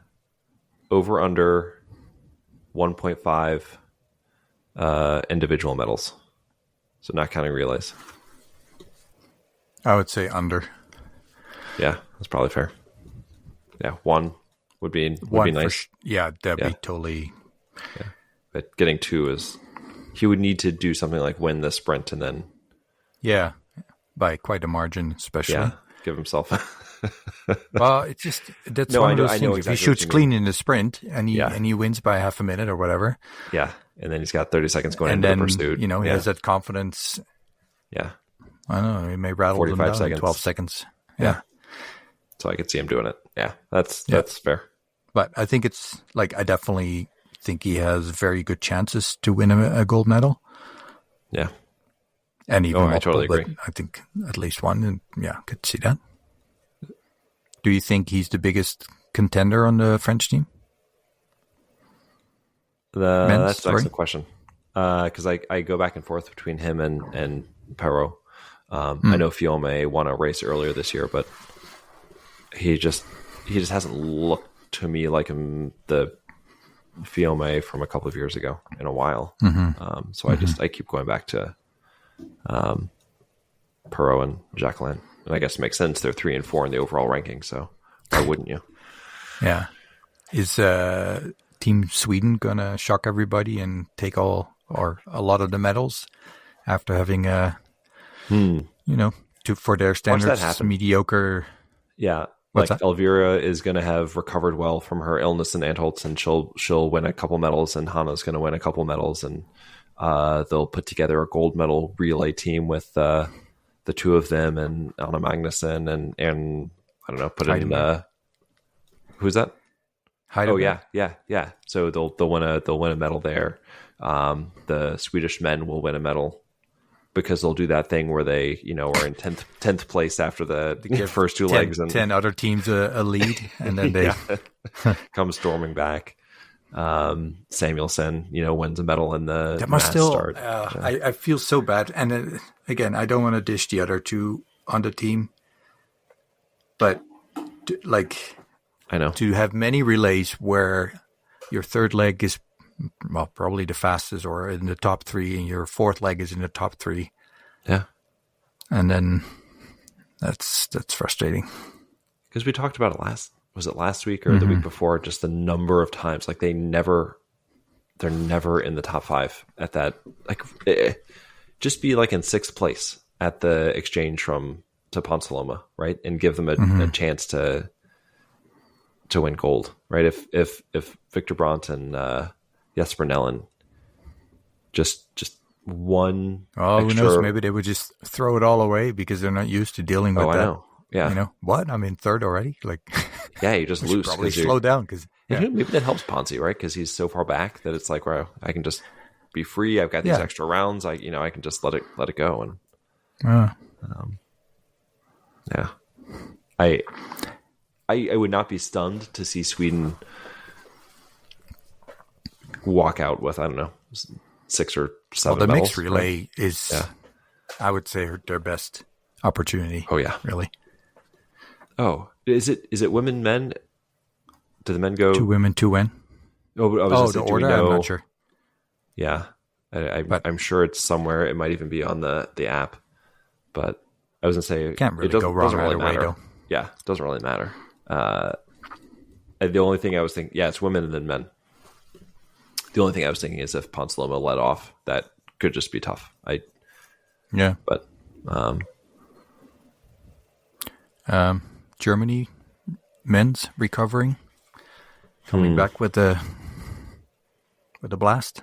under 1.5 individual medals? So not counting relays. I would say under. Yeah, that's probably fair. Yeah, one would be nice. That'd be totally. Yeah. But getting 2 is, he would need to do something like win the sprint and then. Yeah, by quite a margin, especially. Yeah, give himself. Well, it's just that's one of those things. Exactly, if he shoots clean in the sprint and he wins by half a minute or whatever. Yeah, and then he's got 30 seconds going into the pursuit. He has that confidence. Yeah. I don't know. He may rattle 45 them down seconds. In 12 seconds. Yeah. So I could see him doing it. Yeah, that's fair. But I think it's like, I definitely think he has very good chances to win a gold medal. Yeah. And even multiple, I totally agree. I think at least one. And could see that. Do you think he's the biggest contender on the French team? That's an excellent question. Because I go back and forth between him and Perrault. I know Fiume won a race earlier this year, but he just hasn't looked to me like the Fiume from a couple of years ago in a while. So I keep going back to Perrault and Jacqueline, and I guess it makes sense. They're 3 and 4 in the overall ranking, so why wouldn't you? Yeah. Is Team Sweden gonna shock everybody and take all or a lot of the medals after having for their standards, mediocre? Yeah. Like Elvira is going to have recovered well from her illness in Antholz, and she'll win a couple medals, and Hannah's going to win a couple medals, and they'll put together a gold medal relay team with the two of them and Anna Magnussen and I don't know, put it in who's that? Heidelberg? Oh yeah. So they'll win a medal there. The Swedish men will win a medal because they'll do that thing where they, are in 10th place after the first two legs, and 10 other teams a lead, and then they come storming back. Samuelson, wins a medal in the that must mass still. start. I feel so bad, and again, I don't want to dish the other two on the team, but I know to have many relays where your third leg is probably the fastest or in the top three, and your fourth leg is in the top three. Yeah, and then that's frustrating because we talked about it last week or the week before, just the number of times they're never in the top five at that, just be in sixth place at the exchange to Ponsaloma, right, and give them a chance to win gold, right? If Victor Brandt and Jesper Nellen just one who knows, maybe they would just throw it all away because they're not used to dealing with that. I know. Yeah. What? I'm in third already? Yeah, you just lose. Probably slow down because maybe that helps Ponzi, right? Because he's so far back that it's well, I can just be free. I've got these extra rounds. I can just let it go. And yeah, I would not be stunned to see Sweden walk out with, I don't know, 6 or 7 the medals, mixed relay is, I would say, their best opportunity. Oh yeah, really. Oh, is it women, men? Do the men go 2 women, 2 men? The order. I'm not sure. Yeah, I'm sure it's somewhere. It might even be on the app. But I was gonna say, can't really go wrong either way, though. Yeah, it doesn't really matter. The only thing I was thinking, it's women and then men. The only thing I was thinking is if Ponsaloma let off, that could just be tough. But Germany men's recovering, coming back with a blast.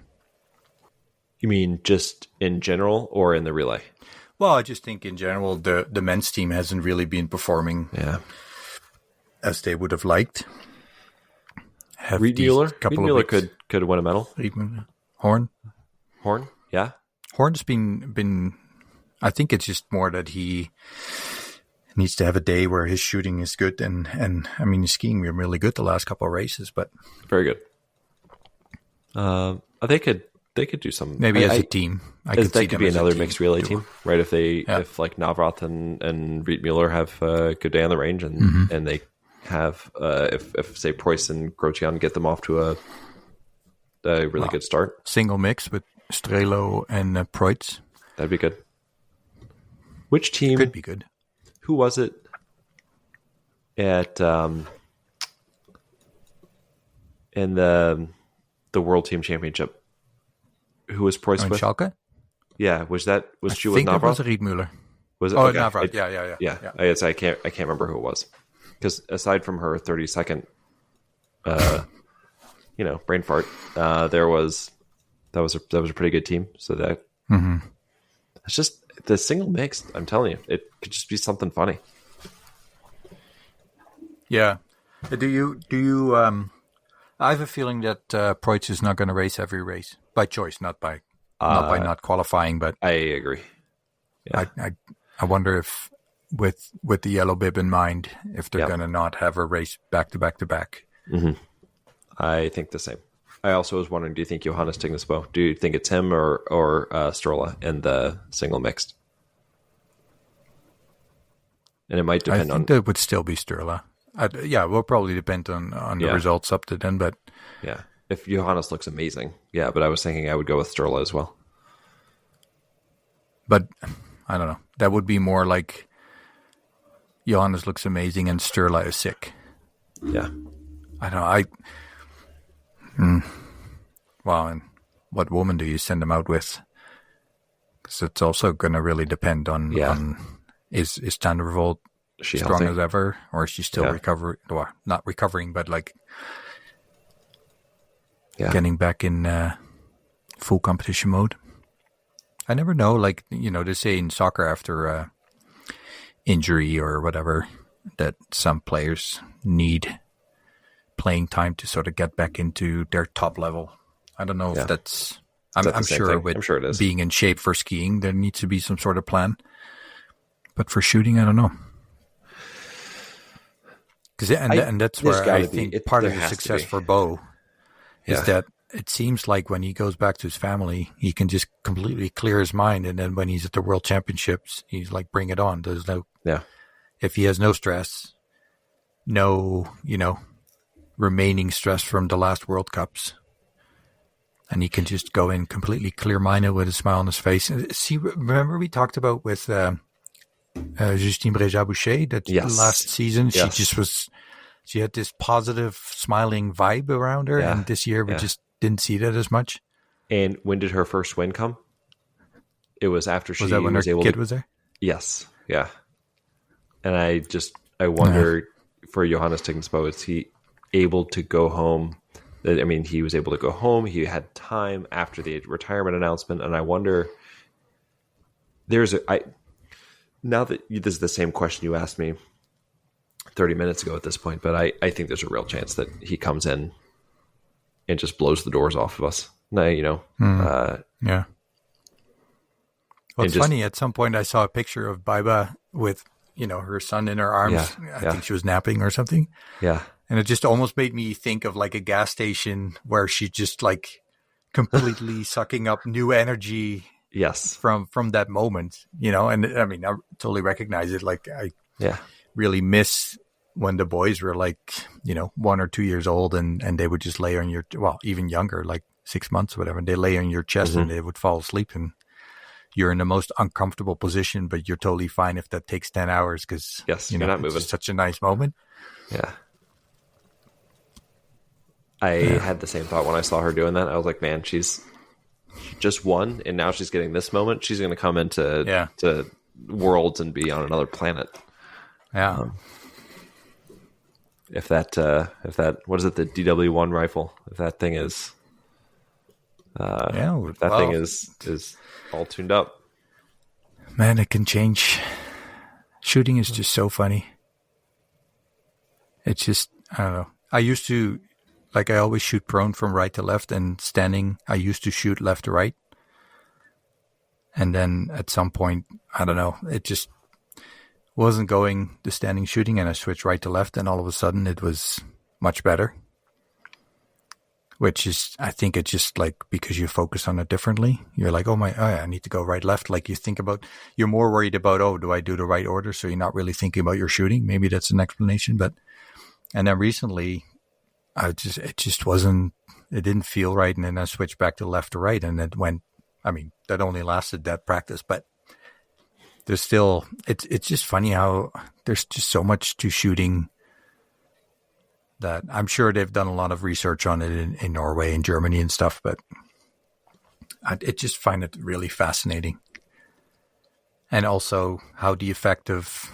You mean just in general or in the relay? Well, I just think in general the men's team hasn't really been performing as they would have liked. Ridnaun-Val could win a medal. Horn, yeah. Horn's been. I think it's just more that he needs to have a day where his shooting is good, and I mean his skiing been really good the last couple of races, but very good. They could do some maybe as a team. That could be another mixed relay team, right? If Navrat and Riedmüller have a good day on the range, and they have if say Preuss and Grotjean get them off to a really good start, single mix with Strelo and Preuss, that'd be good. Which team could be good? Who was it at in the World Team Championship? Who was Preuss with? Schalke? Yeah, was she with Navrat? I think it was Riedmüller. Was it? Oh, okay. Navrat. Yeah. I can't remember who it was, because aside from her 30-second, brain fart, that was a pretty good team. So that it's just the single mixed. I'm telling you, it could just be something funny. Yeah. Do you? I have a feeling that Preuss is not going to race every race by choice, not by not qualifying. But I agree. Yeah. I wonder if with the yellow bib in mind, if they're going to not have a race back to back to back. I think the same. I also was wondering, do you think Johannes Tignesbo? Do you think it's him or Strola in the single mixed? And it might depend on. I think that would still be Strola. It will probably depend on the results up to then, but yeah, if Johannes looks amazing, but I was thinking I would go with Strola as well. But I don't know. That would be more like Johannes looks amazing and Strola is sick. Yeah, I don't know. Well, and what woman do you send them out with? Because it's also going to really depend on is Tanja Revolt strong healthy as ever, or is she still recovering? Well, not recovering, but getting back in full competition mode. I never know, like, they say in soccer after injury or whatever that some players need playing time to sort of get back into their top level. I don't know if that's... I'm sure I'm sure it is. Being in shape for skiing, there needs to be some sort of plan. But for shooting, I don't know. And that's where I think part of the success for Boe is that it seems like when he goes back to his family, he can just completely clear his mind. And then when he's at the World Championships, he's like, bring it on. There's no... If he has no stress, no, remaining stress from the last World Cups, and he can just go in completely clear-minded with a smile on his face. See, remember we talked about with Justine Bréja-Boucher that last season she had this positive, smiling vibe around her, and this year we just didn't see that as much. And when did her first win come? It was after she was that when was her able kid to... was there? Yes, yeah. And I wonder for Johannes Tignesbo, is he able to go home? I mean, he was able to go home. He had time after the retirement announcement, and I wonder. Now that this is the same question you asked me 30 minutes ago at this point, but I think there's a real chance that he comes in and just blows the doors off of us. Yeah. Well, it's funny. At some point, I saw a picture of Baiba with her son in her arms. I think she was napping or something. Yeah. And it just almost made me think of like a gas station where she's just like completely sucking up new energy. Yes. From that moment, and I mean, I totally recognize it. Like I really miss when the boys were like, 1 or 2 years old and they would just lay on your, even younger, like 6 months or whatever. And they lay on your chest and they would fall asleep, and you're in the most uncomfortable position, but you're totally fine if that takes 10 hours because you're not moving. It's such a nice moment. Yeah. I had the same thought when I saw her doing that. I was like, man, she's just won, and now she's getting this moment. She's going to come into to Worlds and be on another planet. Yeah. If that, what is it? The DW1 rifle. If that thing is, thing is all tuned up. Man, it can change. Shooting is just so funny. It's just, I don't know. I used to, like, I always shoot prone from right to left, and standing, I used to shoot left to right. And then at some point, I don't know, it just wasn't going the standing shooting, and I switched right to left, and all of a sudden it was much better. Which is, I think it's just like because you focus on it differently. You're like, I need to go right, left. Like you think about, you're more worried about, do I do the right order? So you're not really thinking about your shooting. Maybe that's an explanation. And then recently, it didn't feel right. And then I switched back to left to right, and it went, that only lasted that practice, but there's still, it's just funny how there's just so much to shooting that I'm sure they've done a lot of research on it in Norway and Germany and stuff, but I just find it really fascinating. And also how the effect of,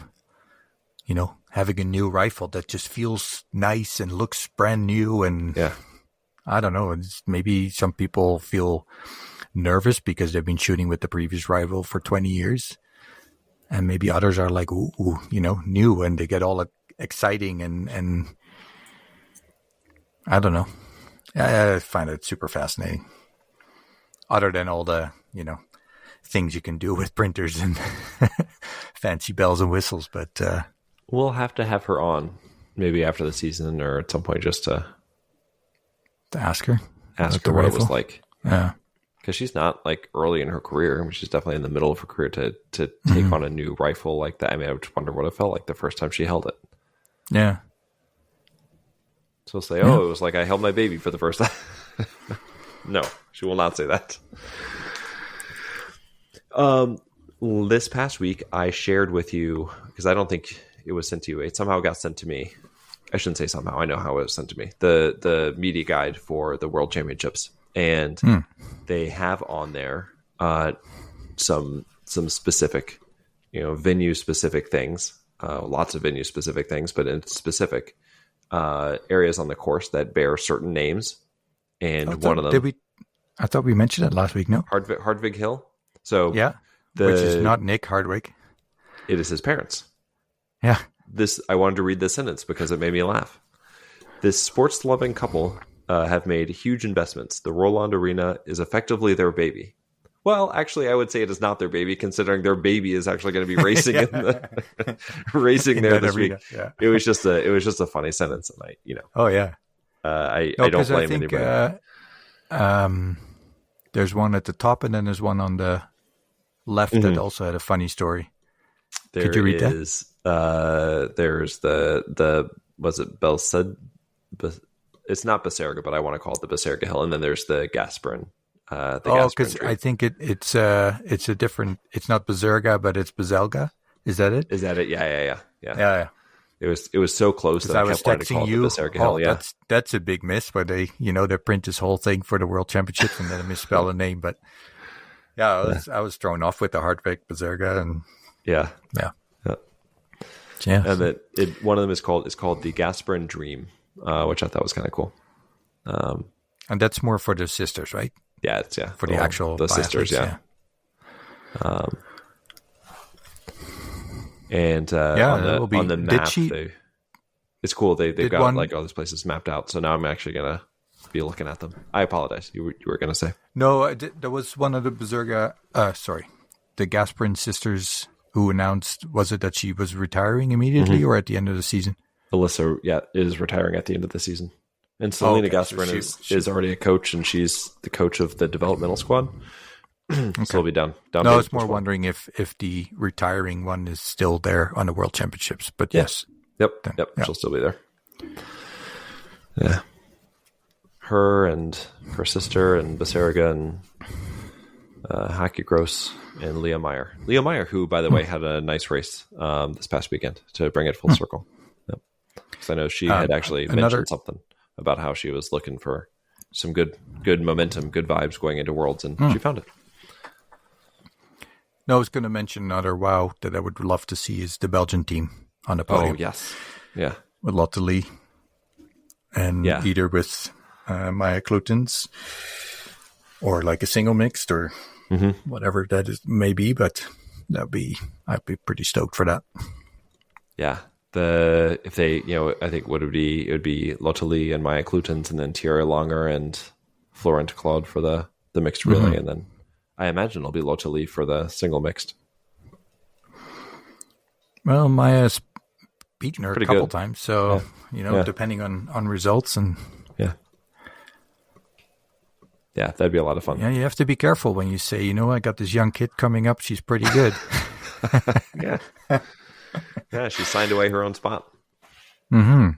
having a new rifle that just feels nice and looks brand new. And I don't know, maybe some people feel nervous because they've been shooting with the previous rifle for 20 years. And maybe others are like, new, and they get all exciting and I don't know. I find it super fascinating. Other than all the, things you can do with printers and fancy bells and whistles, but we'll have to have her on maybe after the season or at some point just to ask her what it was like. Yeah. Because she's not like early in her career. She's definitely in the middle of her career to take on a new rifle like that. I would wonder what it felt like the first time she held it. Yeah. So say, it was like I held my baby for the first time. No, she will not say that. This past week, I shared with you, because I don't think it was sent to you. It somehow got sent to me. I shouldn't say somehow. I know how it was sent to me. The media guide for the World Championships. And they have on there some specific, venue-specific things. Lots of venue-specific things, but in specific areas on the course that bear certain names, and one of them. I thought we mentioned it last week. No, Hardvig Hill. So Yeah. Which is not Nick Hardwick. It is his parents. Yeah. I wanted to read this sentence because it made me laugh. This sports-loving couple have made huge investments. The Roland Arena is effectively their baby. Well, actually, I would say it is not their baby, considering their baby is actually going to be racing racing there this week. Yeah. It was just a funny sentence, and Oh yeah. I don't blame anybody. There's one at the top, and then there's one on the left that also had a funny story. Could you read that? There's the was it Belsed? It's not Baserga, but I want to call it the Baserga Hill, and then there's the Gasperin. Because I think it's a different. It's not Baserga, but it's Baselga. Is that it? Is that it? Yeah. It was so close that I was texting you. Hill, yeah. That's a big miss, but they print this whole thing for the World Championships and then misspell a name. But yeah, I was thrown off with the Hardwick Baserga and yeah. And that one of them is called the Gasperin Dream, which I thought was kind of cool. And that's more for the sisters, right? Yeah, for the actual the sisters, yeah. On the map, it's cool. They've got like all these places mapped out. So now I'm actually gonna be looking at them. I apologize. You were gonna say? No, there was one of the Baserga. The Gasperin sisters who announced. Was it that she was retiring immediately or at the end of the season? Alyssa, is retiring at the end of the season. And Selena Gasperin is already a coach, and she's the coach of the developmental squad. So it'll be down. No, I was more wondering if the retiring one is still there on the World Championships. But yes. Yep. She'll still be there. Yeah. Her and her sister and Baserga and Haki Gross and Leah Meyer. Leah Meyer, who, by the way, had a nice race this past weekend to bring it full circle. Yep. Because I know she had actually mentioned something about how she was looking for some good momentum, good vibes going into Worlds, and she found it. No, I was going to mention another wow that I would love to see is the Belgian team on the podium. Oh, yes. Yeah. With Lotte Lee and either with Maya Klutens or like a single mixed or whatever that is may be, but I'd be pretty stoked for that. Yeah. If they, I think it would be Lotte Lee and Maya Klutens, and then Thierry Longer and Florent Claude for the mixed relay, and then I imagine it'll be Lotte Lee for the single mixed. Well, Maya's beaten her a couple times, so depending on results and that'd be a lot of fun. Yeah, you have to be careful when you say, I got this young kid coming up. She's pretty good. Yeah. Yeah, she signed away her own spot. Mm-hmm.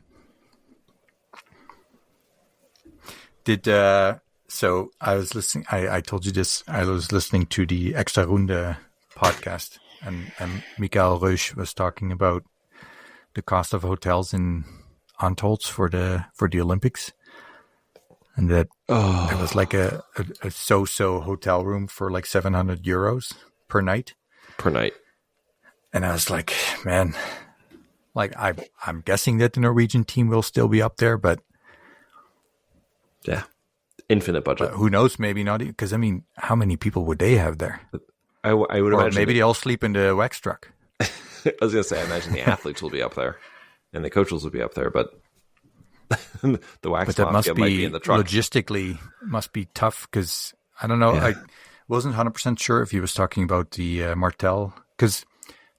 So I was listening, I told you this, I was listening to the Extra Runde podcast, and Michael Reusch was talking about the cost of hotels in Antholz for the Olympics. And that there was like a so-so hotel room for like 700 euros per night. And I was like, man, like I'm guessing that the Norwegian team will still be up there, but yeah, infinite budget. Who knows? Maybe not, because how many people would they have there? I would imagine maybe they all sleep in the wax truck. I was going to say, I imagine the athletes will be up there, and the coaches will be up there, but the wax mafia might be in the truck. Logistically must be tough, because I don't know. Yeah. I wasn't 100% sure if he was talking about the Martel, because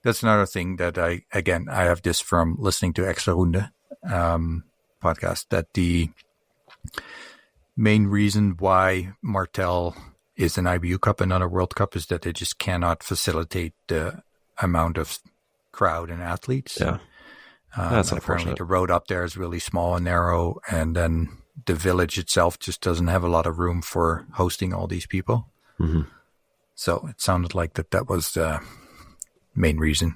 that's another thing that I have this from listening to Extra Runde podcast, that the main reason why Martel is an IBU Cup and not a World Cup is that they just cannot facilitate the amount of crowd and athletes. Yeah. That's apparently the road up there is really small and narrow, and then the village itself just doesn't have a lot of room for hosting all these people. Mm-hmm. So it sounded like that was the main reason.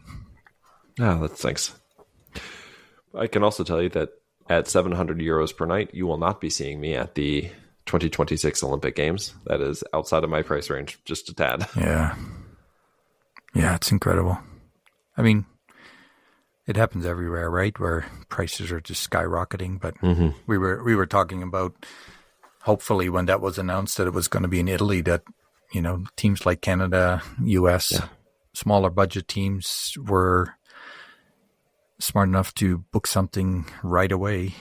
Oh, that stinks. I can also tell you that at 700 euros per night, you will not be seeing me at the 2026 Olympic Games. That is outside of my price range, just a tad. Yeah. Yeah, it's incredible. It happens everywhere, right? Where prices are just skyrocketing. But we were talking about, hopefully when that was announced that it was going to be in Italy, that teams like Canada, US, smaller budget teams were smart enough to book something right away.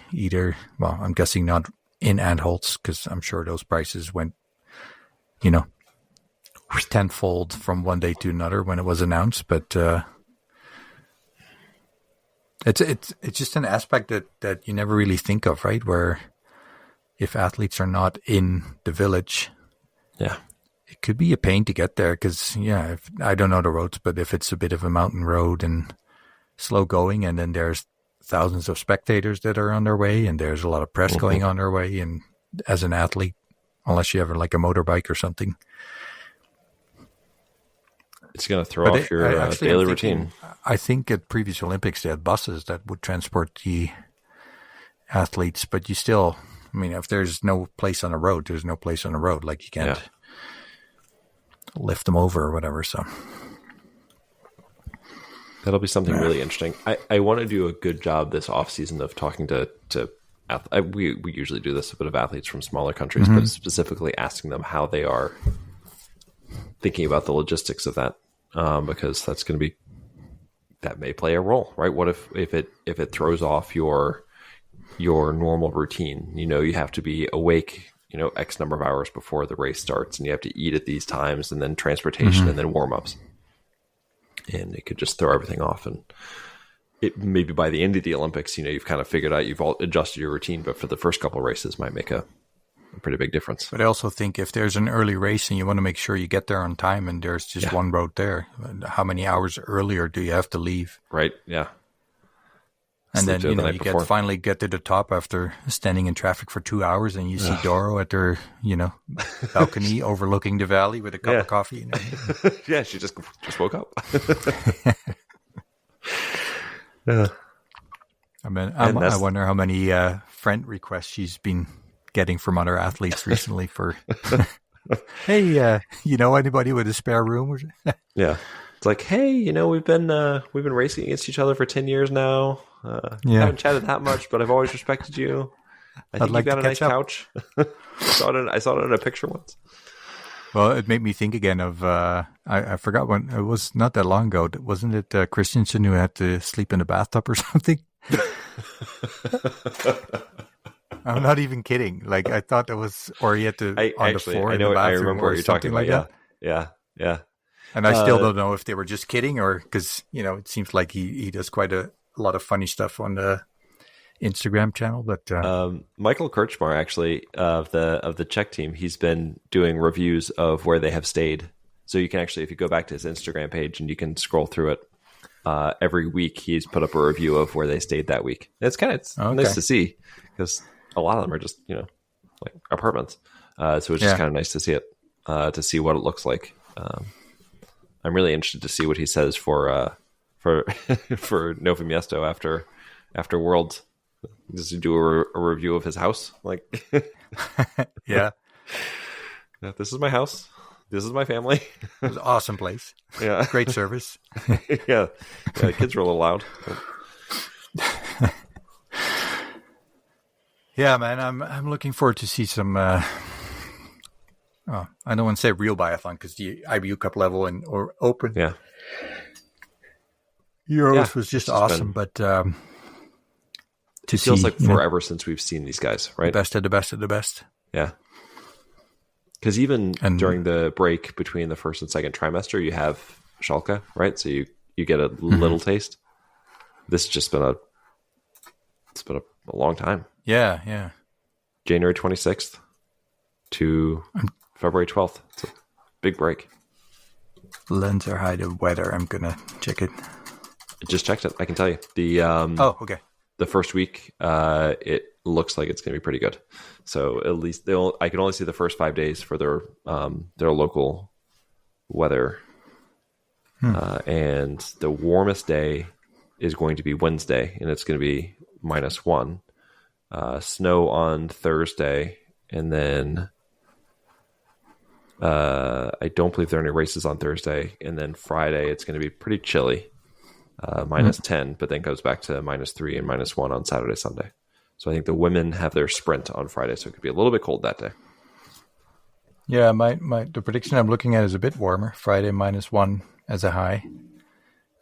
I'm guessing not in Antholz, because I'm sure those prices went, tenfold from one day to another when it was announced. But it's just an aspect that you never really think of, right? Where if athletes are not in the village, it could be a pain to get there. Because if I don't know the roads, but if it's a bit of a mountain road and slow going, and then there's thousands of spectators that are on their way, and there's a lot of press going on their way, and as an athlete, unless you have like a motorbike or something, it's going to throw off your daily routine. I think at previous Olympics they had buses that would transport the athletes, but you still, if there's no place on the road, there's no place on the road. Like you can't lift them over or whatever. So that'll be something really interesting. I want to do a good job this off season of talking to we usually do this a bit of athletes from smaller countries, but specifically asking them how they are thinking about the logistics of that, because that's going to be, that may play a role, right? What if it throws off your normal routine? You have to be awake, X number of hours before the race starts, and you have to eat at these times, and then transportation, and then warm-ups. And it could just throw everything off. And it maybe by the end of the Olympics, you've kind of figured out, you've all adjusted your routine, but for the first couple of races might make a pretty big difference. But I also think if there's an early race and you want to make sure you get there on time, and there's just one road there, how many hours earlier do you have to leave? Right. Yeah. And then, you finally get to the top after standing in traffic for 2 hours, and you see Doro at her, balcony overlooking the valley with a cup of coffee. Yeah, she just woke up. I wonder how many friend requests she's been getting from other athletes recently for, hey, anybody with a spare room? Yeah. It's like, hey, we've been racing against each other for 10 years now. Haven't chatted that much, but I've always respected you. I think you've got a nice couch. I saw it in a picture once. Well, it made me think again of, I forgot when, it was not that long ago. Wasn't it Christensen who had to sleep in a bathtub or something? I'm not even kidding. Like, I thought it was, or he had to on the floor in the bathroom. I remember what you're talking about. Like that. Yeah. And I still don't know if they were just kidding, or because, it seems like he does quite a lot of funny stuff on the Instagram channel. But Michael Kirchmar, actually, of the Czech team, he's been doing reviews of where they have stayed. So you can actually, if you go back to his Instagram page and you can scroll through it, every week he's put up a review of where they stayed that week. And it's nice to see, because a lot of them are just, like apartments. So it's just kind of nice to see it, to see what it looks like. I'm really interested to see what he says for Novi Miesto after World. Does he do a review of his house? Like, yeah, this is my house. This is my family. It was an awesome place. Yeah, great service. yeah, kids were a little loud. Yeah, man, I'm looking forward to see some. I don't want to say real biathlon, because the IBU Cup level or Open Euros was just awesome. But it feels like forever since we've seen these guys, right? The best of the best of the best. Yeah. Because even during the break between the first and second trimester, you have Schalke, right? So you get a little taste. This has just been a long time. Yeah. January 26th to February 12th. It's a big break. Lenzerheide weather. I'm going to check it. I just checked it. I can tell you. The okay. The first week, it looks like it's going to be pretty good. So at least I can only see the first 5 days for their local weather. And the warmest day is going to be Wednesday, and it's going to be -1. Snow on Thursday, and then I don't believe there are any races on Thursday, and then Friday it's going to be pretty chilly, -10, but then goes back to -3 and -1 on Saturday, Sunday. So I think the women have their sprint on Friday, so it could be a little bit cold that day. Yeah, the prediction I'm looking at is a bit warmer. Friday -1 as a high.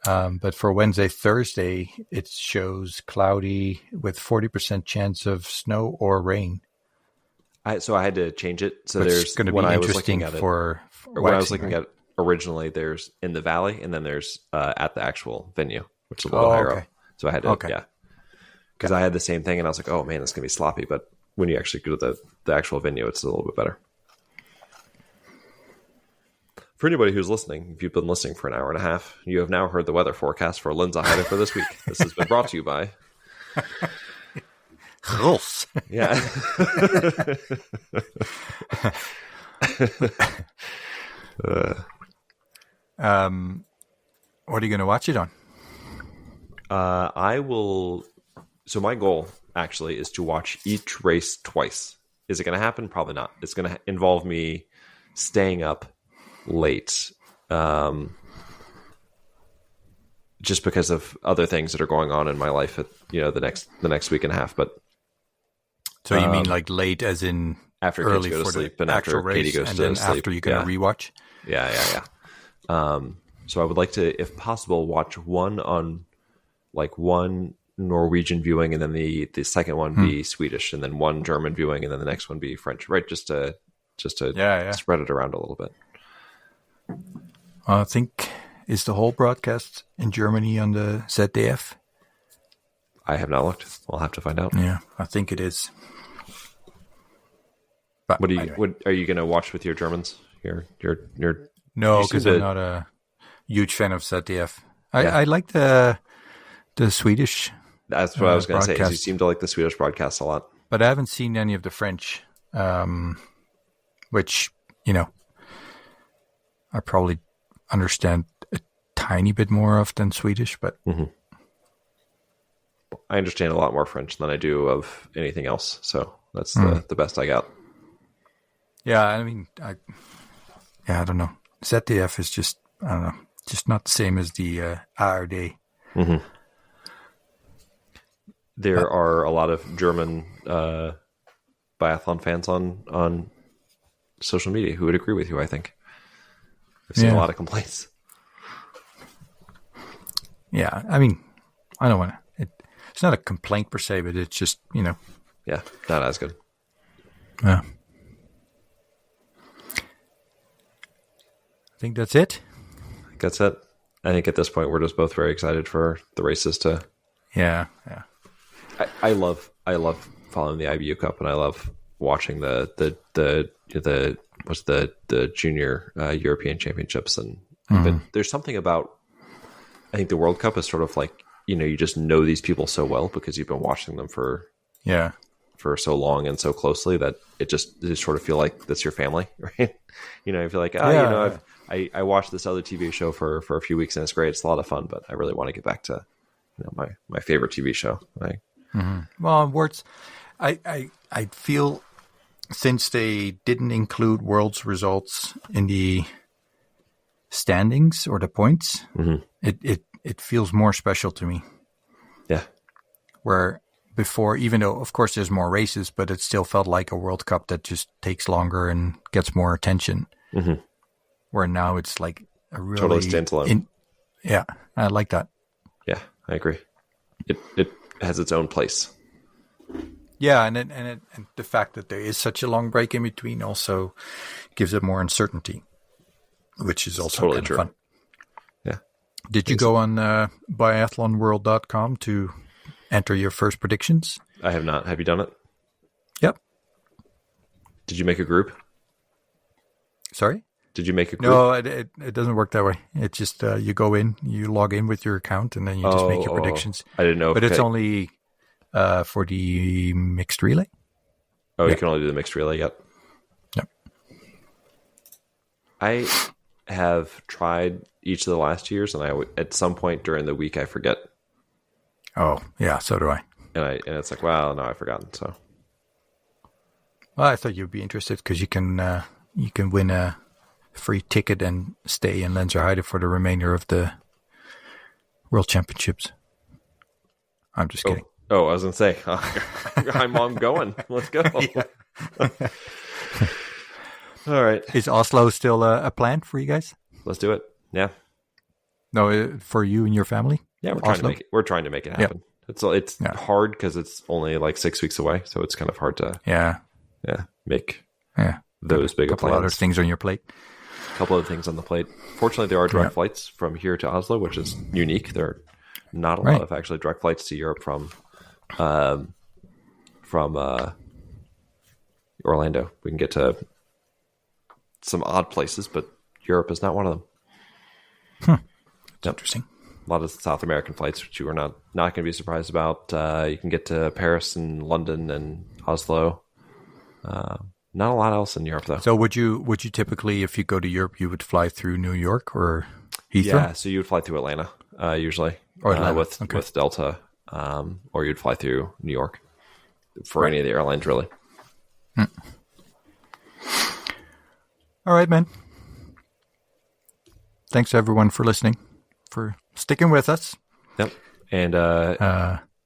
But for Wednesday, Thursday, it shows cloudy with 40% chance of snow or rain. So I had to change it. So Which is there's going to be when I was interesting looking at it, for when I was waxing, looking right? at it originally, there's in the valley, and then there's at the actual venue, which is a little Oh, higher okay. up. So I had to, Okay. yeah, because I had the same thing, and I was like, oh man, it's gonna be sloppy. But when you actually go to the actual venue, it's a little bit better. For anybody who's listening, if you've been listening for an hour and a half, you have now heard the weather forecast for Lenzerheide for this week. This has been brought to you by Gross. Yeah. What are you going to watch it on? I will. So my goal actually is to watch each race twice. Is it going to happen? Probably not. It's going to involve me staying up late, just because of other things that are going on in my life at the next week and a half. But so you mean like late, as in after early kids go to for sleep, the and after actual race, Katie goes and to then sleep, after you're going to rewatch? Yeah. So I would like to, if possible, watch one on one Norwegian viewing, and then the second one be Swedish, and then one German viewing, and then the next one be French. Right, just to spread it around a little bit. I think, is the whole broadcast in Germany on the ZDF? I have not looked. I'll have to find out. Yeah, I think it is. But What anyway. are you going to watch with your Germans? No, you seem because I'm not a huge fan of ZDF. Yeah. I like the Swedish, That's what I was going to say. Is you broadcast. seem to like the Swedish broadcast a lot. but I haven't seen any of the French, which, I probably understand a tiny bit more of than Swedish, but I understand a lot more French than I do of anything else. So that's the best I got. yeah, I mean, I don't know. ZDF is just, I don't know, just not the same as the ARD. There are a lot of German biathlon fans on social media who would agree with you, I think. I've seen a lot of complaints. Yeah, I mean, I don't want to. It's not a complaint per se, but it's just, Yeah, not as good. I think that's it. That's it. I think at this point we're just both very excited for the races to. Yeah. I love following the IBU Cup, and I love watching the junior European Championships, and but there's something about, I think the World Cup is sort of like, you just know these people so well because you've been watching them for so long and so closely that you just sort of feel like that's your family, right? I feel like I watched this other TV show for a few weeks and it's great, it's a lot of fun, but I really want to get back to my favorite TV show. Well, words, I feel, since they didn't include world's results in the standings or the points, it feels more special to me. Yeah. Where before, even though of course there's more races, but it still felt like a World Cup that just takes longer and gets more attention. Where now it's like a really Totally standalone. Yeah, I like that. Yeah, I agree. It has its own place. Yeah, and the fact that there is such a long break in between also gives it more uncertainty, which is also totally kind true. of fun. Yeah. Did you go on biathlonworld.com to enter your first predictions? I have not. Have you done it? Yep. Did you make a group? Sorry? Did you make a group? No, it doesn't work that way. It's just you go in, you log in with your account, and then you just make your predictions. I didn't know. But it's only for the mixed relay. Oh, you can only do the mixed relay. Yep. I have tried each of the last years, and at some point during the week I forget. Oh, yeah, so do I. And it's like, wow, no, I've forgotten. So, well, I thought you'd be interested because you can win a free ticket and stay in Lenzerheide for the remainder of the World Championships. I'm just kidding. Oh, I was gonna say, I'm going. Let's go. All right. Is Oslo still a plan for you guys? Let's do it. Yeah. No, for you and your family? Yeah, we're trying to make it happen. Yep. It's hard because it's only like 6 weeks away, so it's kind of hard to make those big plans. A couple other things on your plate. A couple of things on the plate. Fortunately, there are direct flights from here to Oslo, which is unique. There are not a lot of actually direct flights to Europe from Orlando. We can get to some odd places, but Europe is not one of them. That's interesting. A lot of South American flights, which you are not going to be surprised about. You can get to Paris and London and Oslo. Not a lot else in Europe, though. So would you typically, if you go to Europe, you would fly through New York or Heathrow? Yeah, so you would fly through Atlanta usually with Delta, or you'd fly through New York for any of the airlines, really. All right, man. Thanks, everyone, for listening, for sticking with us. Yep. And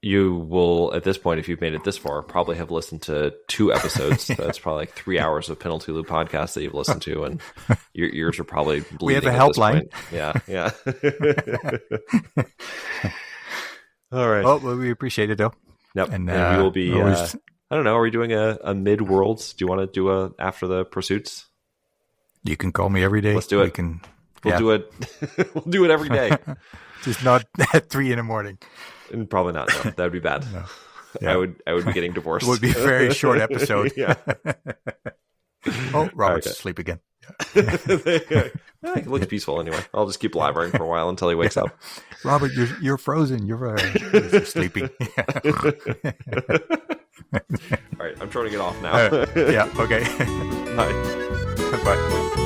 you will, at this point, if you've made it this far, probably have listened to 2 episodes. That's probably like 3 hours of Penalty Loop podcast that you've listened to, and your ears are probably bleeding. We have a helpline. Yeah. All right. Oh, well, we appreciate it, though. Yep. And we will be, I don't know, are we doing a mid-worlds? Do you want to do a after the pursuits? You can call me every day. Let's do it. We'll do it. We'll do it every day. Just not at 3 a.m. And probably not. No, that would be bad. No. Yeah. I would be getting divorced. It would be a very short episode. Yeah. Oh, Robert's asleep again. It looks peaceful anyway. I'll just keep blabbering for a while until he wakes up. Robert, you're frozen. You're sleeping. All right, I'm trying to get off now. Yeah. Okay. Bye. Bye.